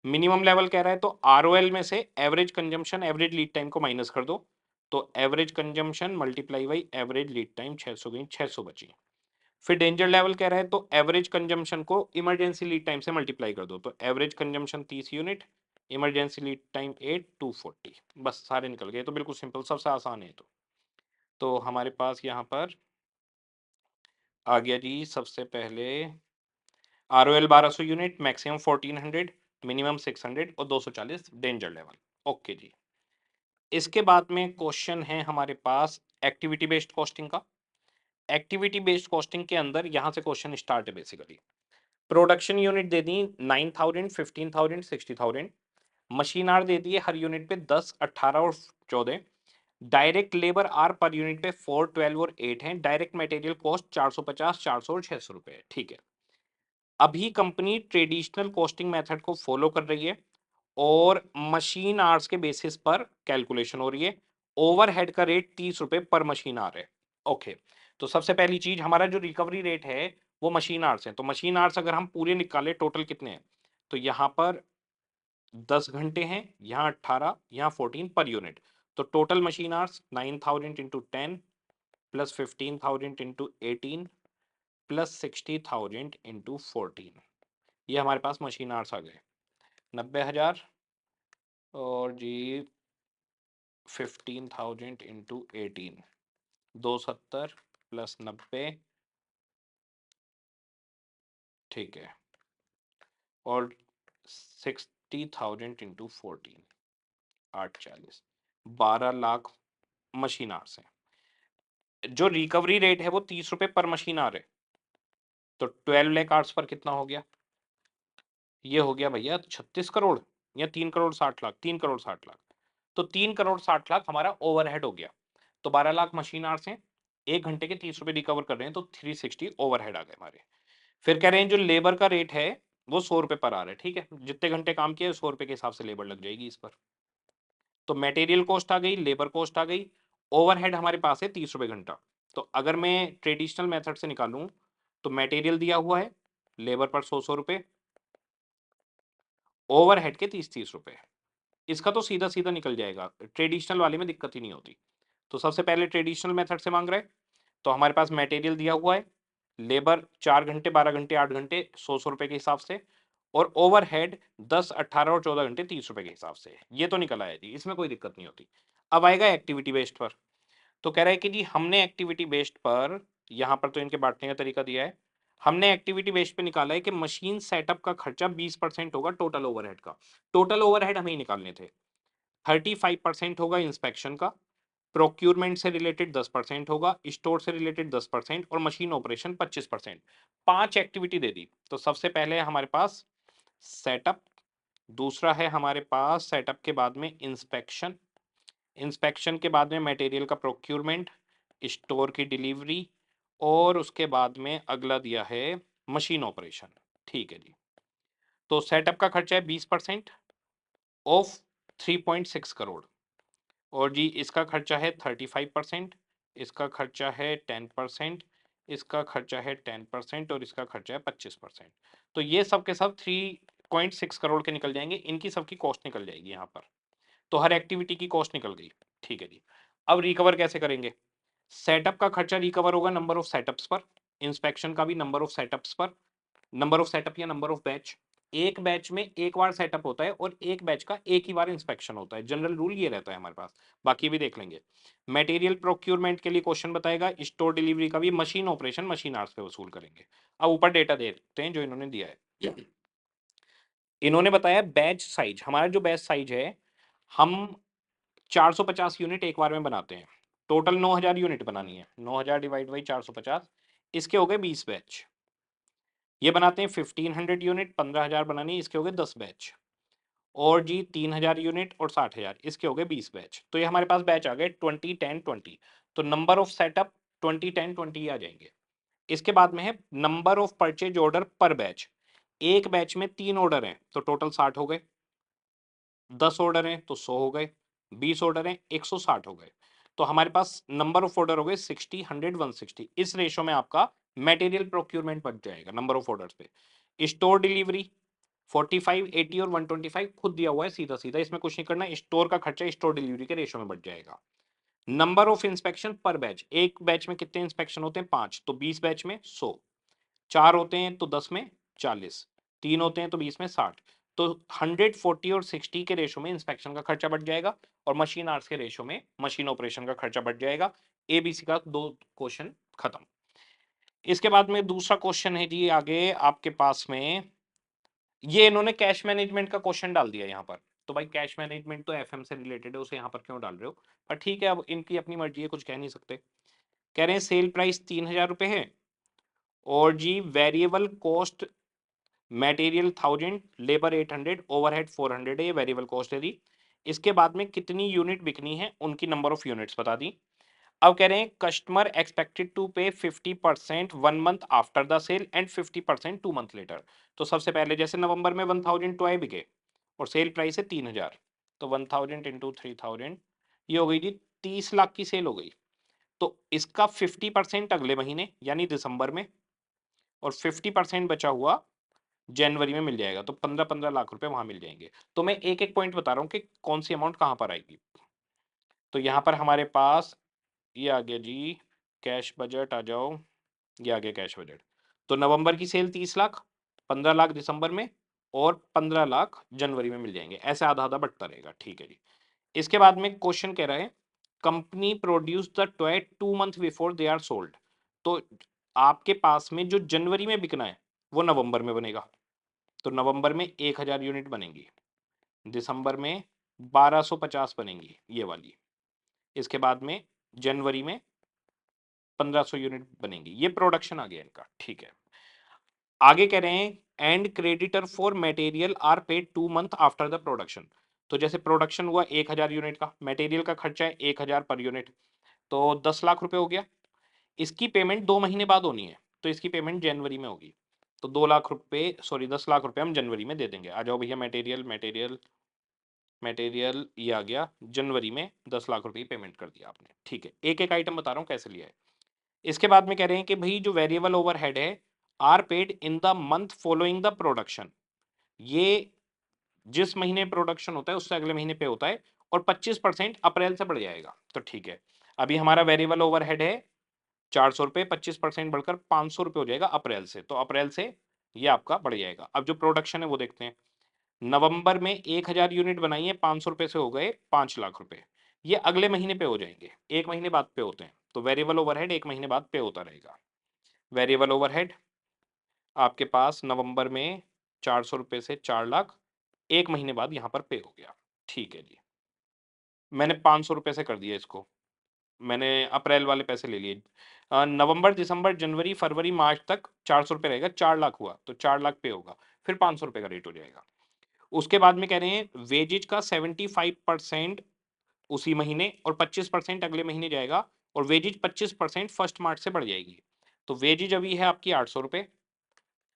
मिनिमम लेवल कह रहा है, तो आरओएल में से average consumption average lead time को माइनस कर दो, तो average consumption multiply by average lead time 600 गई, 600 बची। फिर डेंजर लेवल कह रहा है, तो एवरेज कंजम्पशन को इमरजेंसी लीड टाइम से मल्टीप्लाई कर दो, तो average consumption 30 unit, emergency lead time 8, 240, बस सारे निकल गए। तो बिल्कुल सिंपल, सबसे आसान है। तो हमारे पास यहाँ पर आ गया जी सबसे पहले आरओएल 1200 यूनिट, मैक्सिमम 1400, मिनिमम 600 और 240 डेंजर लेवल। ओके जी। इसके बाद में क्वेश्चन है हमारे पास एक्टिविटी बेस्ड कॉस्टिंग का। एक्टिविटी बेस्ड कॉस्टिंग के अंदर यहाँ से क्वेश्चन स्टार्ट है बेसिकली। प्रोडक्शन यूनिट दे दी 9000, 15,000, 60,000। मशीन आर दे दिए हर यूनिट पे 10, 18 और 14। Direct labour hour per unit पे 4, 12 और 8 हैं। डायरेक्ट मटेरियल कॉस्ट 450, 400 और 600 रुपए है, ठीक है। अभी कंपनी ट्रेडिशनल कॉस्टिंग मेथड को फॉलो कर रही है और मशीन आवर्स के बेसिस पर कैलकुलेशन हो रही है। ओवरहेड का रेट 30 रुपए पर मशीन आवर है। ओके, तो सबसे पहली चीज, हमारा जो रिकवरी रेट है वो मशीन आवर्स है। तो मशीन आवर्स अगर हम पूरे निकाले टोटल कितने हैं, तो यहाँ पर 10 घंटे हैं, यहाँ 18, यहाँ 14 पर यूनिट। तो total machine hours 9000 into 10 plus 15,000 into 18 plus 60,000 into 14, ये हमारे पास मशीन आवर्स आ गए 90,000। और जी 15,000 इंटू 18, 270 प्लस 90, ठीक है। और 60,000 इंटू 14, 840, 12 लाख मशीन आवर्स है। जो रिकवरी रेट है वो 30 रुपए पर मशीन आवर है, तो 12 लाख आवर्स पर कितना हो गया, ये हो गया भैया 36 करोड़ या 3 करोड़ 60 लाख, 3 करोड़ 60 लाख। तो 3 करोड़ 60 लाख हमारा ओवरहेड हो गया। तो 12 लाख मशीन आवर्स हैं, 1 घंटे के 30 रुपए रिकवर कर रहे हैं, तो 360 ओवरहेड आ गए हमारे। फिर कह रहे हैं जो लेबर का रेट है वो 100 रुपए पर आ रहा है, ठीक है। जितने घंटे काम किए 100 रुपए के हिसाब से लेबर लग जाएगी इस पर। तो मटेरियल कॉस्ट आ गई, लेबर कॉस्ट आ गई, ओवरहेड हमारे पास है 30 रुपए घंटा। तो अगर मैं ट्रेडिशनल मेथड से निकालूं, तो मटेरियल दिया हुआ है, लेबर पर 100 रुपए, ओवरहेड के 30 रुपए, इसका तो सीधा सीधा निकल जाएगा, ट्रेडिशनल वाले में दिक्कत ही नहीं होती। तो सबसे पहले ट्रेडिशनल मेथड से मांग रहे हैं, तो हमारे पास मटेरियल दिया हुआ है, लेबर 4 घंटे, 12 घंटे, 8 घंटे, 100 रुपए के हिसाब से, और ओवरहेड 10, 18 और 14 घंटे 30 रुपए के हिसाब से, ये तो निकल आया जी, इसमें कोई दिक्कत नहीं होती। अब आएगा एक्टिविटी बेस्ड पर। तो कह रहा है कि जी हमने एक्टिविटी बेस्ड पर, यहाँ पर तो इनके बांटने का तरीका दिया है, हमने एक्टिविटी बेस्ड पे निकाला है कि मशीन सेटअप का खर्चा 20% होगा टोटल ओवरहेड का। टोटल ओवरहेड हमें ही निकालने थे। 35% होगा इंस्पेक्शन का, प्रोक्यूरमेंट से रिलेटेड 10% होगा, स्टोर से रिलेटेड 10% और मशीन ऑपरेशन 25%। 5 एक्टिविटी दे दी। तो सबसे पहले है हमारे पास सेटअप, दूसरा है हमारे पास सेटअप के बाद में इंस्पेक्शन, इंस्पेक्शन के बाद में मटेरियल का प्रोक्यूरमेंट, स्टोर की डिलीवरी, और उसके बाद में अगला दिया है मशीन ऑपरेशन, ठीक है जी। तो सेटअप का खर्चा है 20% ऑफ 3.6 करोड़, और जी इसका खर्चा है 35%, इसका खर्चा है 10%, इसका खर्चा है 10% और इसका खर्चा है 25%। तो ये सब के सब 3.6 करोड़ के निकल जाएंगे, इनकी सबकी कॉस्ट निकल जाएगी यहाँ पर। तो हर एक्टिविटी की कॉस्ट निकल गई। ठीक है जी। अब रिकवर कैसे करेंगे? सेटअप का खर्चा रिकवर होगा नंबर ऑफ सेटअप्स पर, इंस्पेक्शन का भी नंबर ऑफ सेटअप्स पर, नंबर ऑफ सेटअप या नंबर ऑफ बैच। एक बैच में एक बार सेटअप होता है और एक बैच का एक ही बार इंस्पेक्शन होता है, जनरल रूल ये रहता है हमारे पास, बाकी भी देख लेंगे। मटेरियल प्रोक्योरमेंट के लिए क्वेश्चन बताएगा, स्टोर डिलीवरी का भी मशीन ऑपरेशन मशीन आवर्स पे वसूल करेंगे। अब ऊपर डेटा देखते हैं जो इन्होंने दिया है। इन्होंने बताया बैच साइज, हमारा जो बैच साइज है, हम 450 यूनिट एक बार में बनाते हैं, टोटल 9000 यूनिट बनानी है, 9000 डिवाइड बाई 450, इसके हो गए 20 बैच। ये बनाते हैं 1500 यूनिट, 15000 बनानी है, इसके हो गए 10 बैच। और जी 3000 यूनिट और 60000, इसके हो गए 20 बैच। तो ये हमारे पास बैच आ गए 20 10 20। तो नंबर ऑफ सेटअप 20 10 20 आ जाएंगे। इसके बाद में है नंबर ऑफ परचेज ऑर्डर पर बैच। एक बैच में 3 ऑर्डर हैं तो टोटल 60 हो गए, 10 ऑर्डर हैं तो 100 हो गए, 20 ऑर्डर हैं 160 हो गए। तो हमारे पास नंबर ऑफ ऑर्डर हो गए 60 100 160। इस रेशो में आपका मटेरियल प्रोक्योरमेंट बच जाएगा नंबर ऑफ ऑर्डर्स पे। स्टोर डिलीवरी 45 80 और 125 खुद दिया हुआ है सीधा सीधा, इसमें कुछ नहीं करना। स्टोर का खर्चा स्टोर डिलीवरी के रेशो में बच जाएगा। नंबर ऑफ इंस्पेक्शन पर बैच, एक बैच में कितने इंस्पेक्शन होते हैं? 5, तो 20 बैच में 100, 4 होते हैं तो 10 में 40, 3 होते हैं तो 20 में 60। तो 140 और 60 के रेशो में इंस्पेक्शन का खर्चा बढ़ जाएगा, और मशीन आवर्स के रेशो में मशीन ऑपरेशन का खर्चा बढ़ जाएगा। एबीसी का 2 क्वेश्चन खत्म। इसके बाद में दूसरा क्वेश्चन है जी आगे आपके पास में, ये इन्होंने कैश मैनेजमेंट का क्वेश्चन डाल दिया यहाँ पर। तो भाई कैश मैनेजमेंट तो एफएम से रिलेटेड है, उसे यहाँ पर क्यों डाल रहे हो? पर ठीक है, अब इनकी अपनी मर्जी है, कुछ कह नहीं सकते। कह रहे हैं सेल प्राइस 3000 रुपए है, और जी variable cost material 1000, labour 800, overhead 400 है, ये वेरिएबल कॉस्ट है दी। इसके बाद में कितनी यूनिट बिकनी है, उनकी नंबर ऑफ यूनिट्स बता दी। अब कह रहे हैं customer expected to pay 50% 1 month after the sale and 50% 2 month later. तो सबसे पहले जैसे नवंबर में 1000 टॉय बिके और सेल प्राइस है 3000, तो 1000 इंटू 3000, ये हो गई जी 30 लाख की सेल हो गई। तो इसका 50% अगले महीने यानी दिसंबर में, और 50% बचा हुआ जनवरी में मिल जाएगा, तो 15-15 लाख रुपए वहां मिल जाएंगे। तो मैं एक एक पॉइंट बता रहा हूँ कि कौन सी अमाउंट कहां पर आएगी। तो यहाँ पर हमारे पास ये आ गया जी कैश बजट, आ जाओ, ये आ गया कैश बजट। तो नवंबर की सेल 30 लाख, 15 लाख दिसंबर में, और 15 लाख जनवरी में मिल जाएंगे, ऐसे आधा आधा बढ़ता रहेगा। ठीक है जी। इसके बाद में क्वेश्चन कह रहा है company produce the toy 2 month before they are sold. तो आपके पास में जो जनवरी में बिकना है वो नवंबर में बनेगा, तो नवंबर में 1000 यूनिट बनेंगी, दिसंबर में 1250 बनेंगी ये वाली, इसके बाद में जनवरी में 1500 यूनिट बनेंगी। ये प्रोडक्शन आ गया इनका। ठीक है, आगे कह रहे हैं and creditor for material are paid 2 month after the production. तो जैसे प्रोडक्शन हुआ 1000 यूनिट का, मटेरियल का खर्चा है 1000 पर यूनिट, तो 10 लाख रुपए हो गया। इसकी पेमेंट 2 महीने बाद होनी है, तो इसकी पेमेंट जनवरी में होगी। तो 2 लाख रुपए, सॉरी 10 लाख रुपए हम जनवरी में दे देंगे। आ जाओ भैया, मटेरियल मटेरियल मटेरियल, ये आ गया जनवरी में 10 लाख रुपए की पेमेंट कर दिया आपने। ठीक है, एक एक आइटम बता रहा हूँ कैसे लिया है। इसके बाद में कह रहे हैं कि भाई जो वेरिएबल ओवरहेड है are paid in the month following the production, ये जिस महीने प्रोडक्शन होता है उससे अगले महीने पे होता है, और 25% अप्रैल से बढ़ जाएगा। तो ठीक है, अभी हमारा वेरिएबल ओवरहेड है 400 रुपये, 25% बढ़कर 500 रुपये हो जाएगा अप्रैल से, तो अप्रैल से ये आपका बढ़ जाएगा। अब जो प्रोडक्शन है वो देखते हैं। नवंबर में 1000 यूनिट बनाई है, 500 रुपये से हो गए 5 लाख रुपए, ये अगले महीने पे हो जाएंगे, एक महीने बाद पे होते हैं, तो वेरिएबल ओवरहेड एक महीने बाद पे होता रहेगा। वेरिएबल ओवरहेड आपके पास नवंबर में 400 रुपये से 4 लाख, एक महीने बाद यहाँ पर पे हो गया। ठीक है जी, मैंने 500 रुपये से कर दिया इसको, मैंने अप्रैल वाले पैसे ले लिए। नवंबर दिसंबर जनवरी फरवरी मार्च तक 400 रुपये रहेगा, 4 लाख हुआ तो 4 लाख पे होगा, फिर 500 रुपये का रेट हो जाएगा। उसके बाद में कह रहे हैं वेजेज का 75% उसी महीने और 25% अगले महीने जाएगा, और वेजेज 25% 1 मार्च से बढ़ जाएगी। तो वेजेज अभी है आपकी 800 रुपये,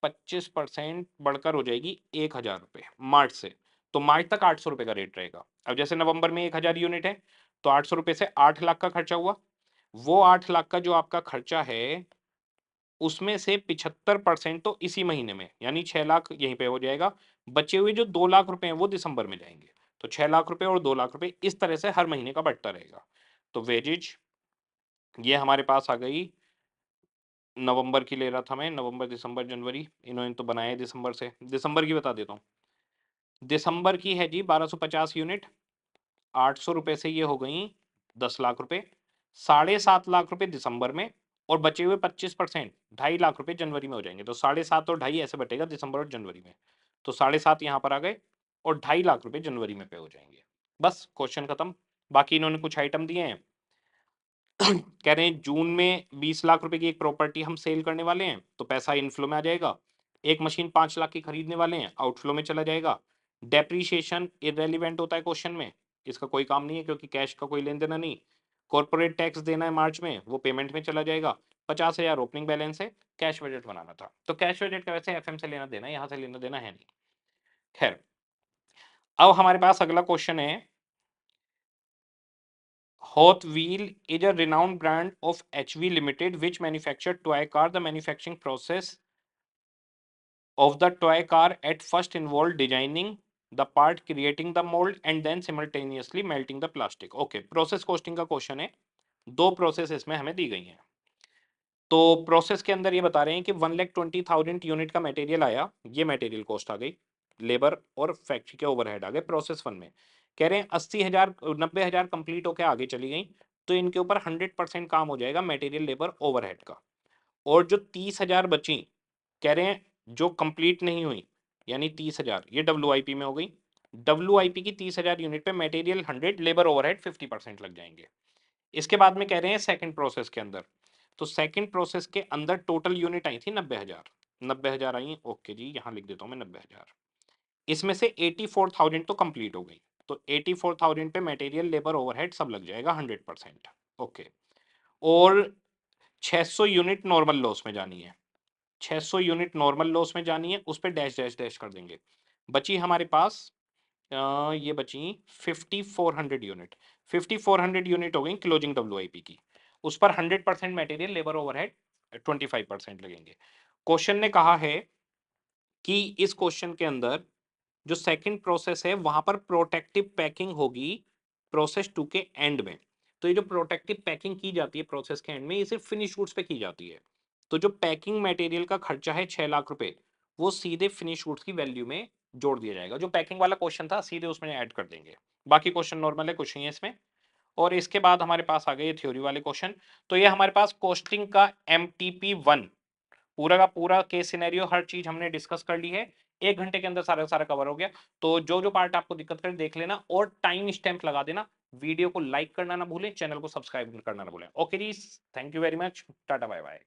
25% बढ़कर हो जाएगी 1000 रुपये मार्च से। तो मार्च तक 800 रुपये का रेट रहेगा। अब जैसे नवंबर में 1000 यूनिट है, तो 800 रुपये से 8 लाख का खर्चा हुआ। वो 8 लाख का जो आपका खर्चा है, उसमें से 75% तो इसी महीने में, यानी 6 लाख यहीं पे हो जाएगा। बचे हुए जो 2 लाख रुपए हैं वो दिसंबर में जाएंगे। तो 6 लाख रुपए और 2 लाख रुपए इस तरह से हर महीने का बढ़ता रहेगा। तो वेजेज ये हमारे पास आ गई, नवंबर की ले रहा था मैं, नवंबर दिसंबर जनवरी, इन्होंने तो बनाया है दिसंबर से। दिसंबर की बता देता हूँ। दिसंबर की है जी 1250 यूनिट, 800 रुपए से ये हो गई 10 लाख रुपए, 7.5 लाख रुपए दिसंबर में, और बचे हुए 25% 2.5 लाख रुपए जनवरी में हो जाएंगे। तो 7.5 और 2.5 ऐसे बटेगा दिसंबर और जनवरी में। तो 7.5 यहाँ पर आ गए और 2.5 लाख रुपए जनवरी में पे हो जाएंगे। बस क्वेश्चन खत्म। बाकी इन्होंने कुछ आइटम दिए हैं। कह रहे हैं जून में 20 लाख रुपए की एक प्रॉपर्टी हम सेल करने वाले हैं, तो पैसा इनफ्लो में आ जाएगा। एक मशीन 5 लाख की खरीदने वाले हैं, आउटफ्लो में चला जाएगा। डेप्रीशिएशन इररेलीवेंट होता है क्वेश्चन में, इसका कोई काम नहीं है क्योंकि कैश का कोई लेन देना नहीं। कॉर्पोरेट टैक्स देना है मार्च में, वो पेमेंट में चला जाएगा। 50,000 ओपनिंग बैलेंस है, कैश बजट बनाना था। तो कैश बजट का वैसे एफएम से लेना देना, यहाँ से लेना देना है नहीं। खैर, अब हमारे पास अगला क्वेश्चन है। Hot Wheel is a renowned brand of HV Limited which manufactured toy car. The manufacturing process of the toy car at first involved designing the part, creating the mold and then simultaneously melting the plastic. Okay, process costing का question है। दो process इसमें हमें दी गई हैं। तो process के अंदर ये बता रहे हैं कि 1,20,000 यूनिट का मटेरियल आया, ये मटेरियल कॉस्ट आ गई, लेबर और फैक्ट्री के ओवरहेड आ गए प्रोसेस वन में। कह रहे हैं 80,000 90,000 कंप्लीट होकर आगे चली गई, तो इनके ऊपर 100% काम हो जाएगा मटेरियल लेबर ओवरहेड का। और जो 30,000 बची, कह रहे हैं जो कंप्लीट नहीं हुई, यानी 30,000 ये WIP में हो गई। WIP की 30,000 यूनिट पे मटेरियल 100, लेबर ओवरहेड 50% लग जाएंगे। इसके बाद में कह रहे हैं सेकंड प्रोसेस के अंदर, तो सेकंड प्रोसेस के अंदर टोटल यूनिट आई थी 90,000, 90,000 आई। ओके जी, यहां लिख देता हूं मैं 90,000। इसमें से 84,000 तो कंप्लीट हो गई, तो 84,000 पे मटेरियल लेबर ओवरहेड सब लग जाएगा 100%। ओके, और 600 यूनिट नॉर्मल लॉस में जानी है, 600 यूनिट नॉर्मल लॉस में जानी है, उस पर डैश डैश डैश कर देंगे। बची हमारे पास ये बची 5,400 यूनिट। 5,400 यूनिट हो गई क्लोजिंग WIP की, उस पर 100% मटेरियल लेबर ओवरहेड 25% लगेंगे। क्वेश्चन ने कहा है कि इस क्वेश्चन के अंदर जो सेकंड प्रोसेस है वहां पर प्रोटेक्टिव पैकिंग होगी प्रोसेस 2 के एंड में। तो ये जो प्रोटेक्टिव पैकिंग की जाती है प्रोसेस के एंड में, ये सिर्फ फिनिश गुड्स पे की जाती है। तो जो पैकिंग मटेरियल का खर्चा है 6 लाख रुपए, वो सीधे फिनिश गुड्स की वैल्यू में जोड़ दिया जाएगा। जो पैकिंग वाला क्वेश्चन था सीधे उसमें ऐड कर देंगे। बाकी क्वेश्चन नॉर्मल है, कुछ नहीं है इसमें। और इसके बाद हमारे पास आ गए थ्योरी वाले क्वेश्चन। तो ये हमारे पास कॉस्टिंग का MTP1 पूरा का पूरा केस सिनेरियो हर चीज हमने डिस्कस कर ली है। 1 घंटे के अंदर सारा सारा कवर हो गया। तो जो जो पार्ट आपको दिक्कत करे देख लेना और टाइम स्टैम्प लगा देना। वीडियो को लाइक करना ना भूलें, चैनल को सब्सक्राइब करना ना भूलें। ओके जी, thank you very much, tata bye bye.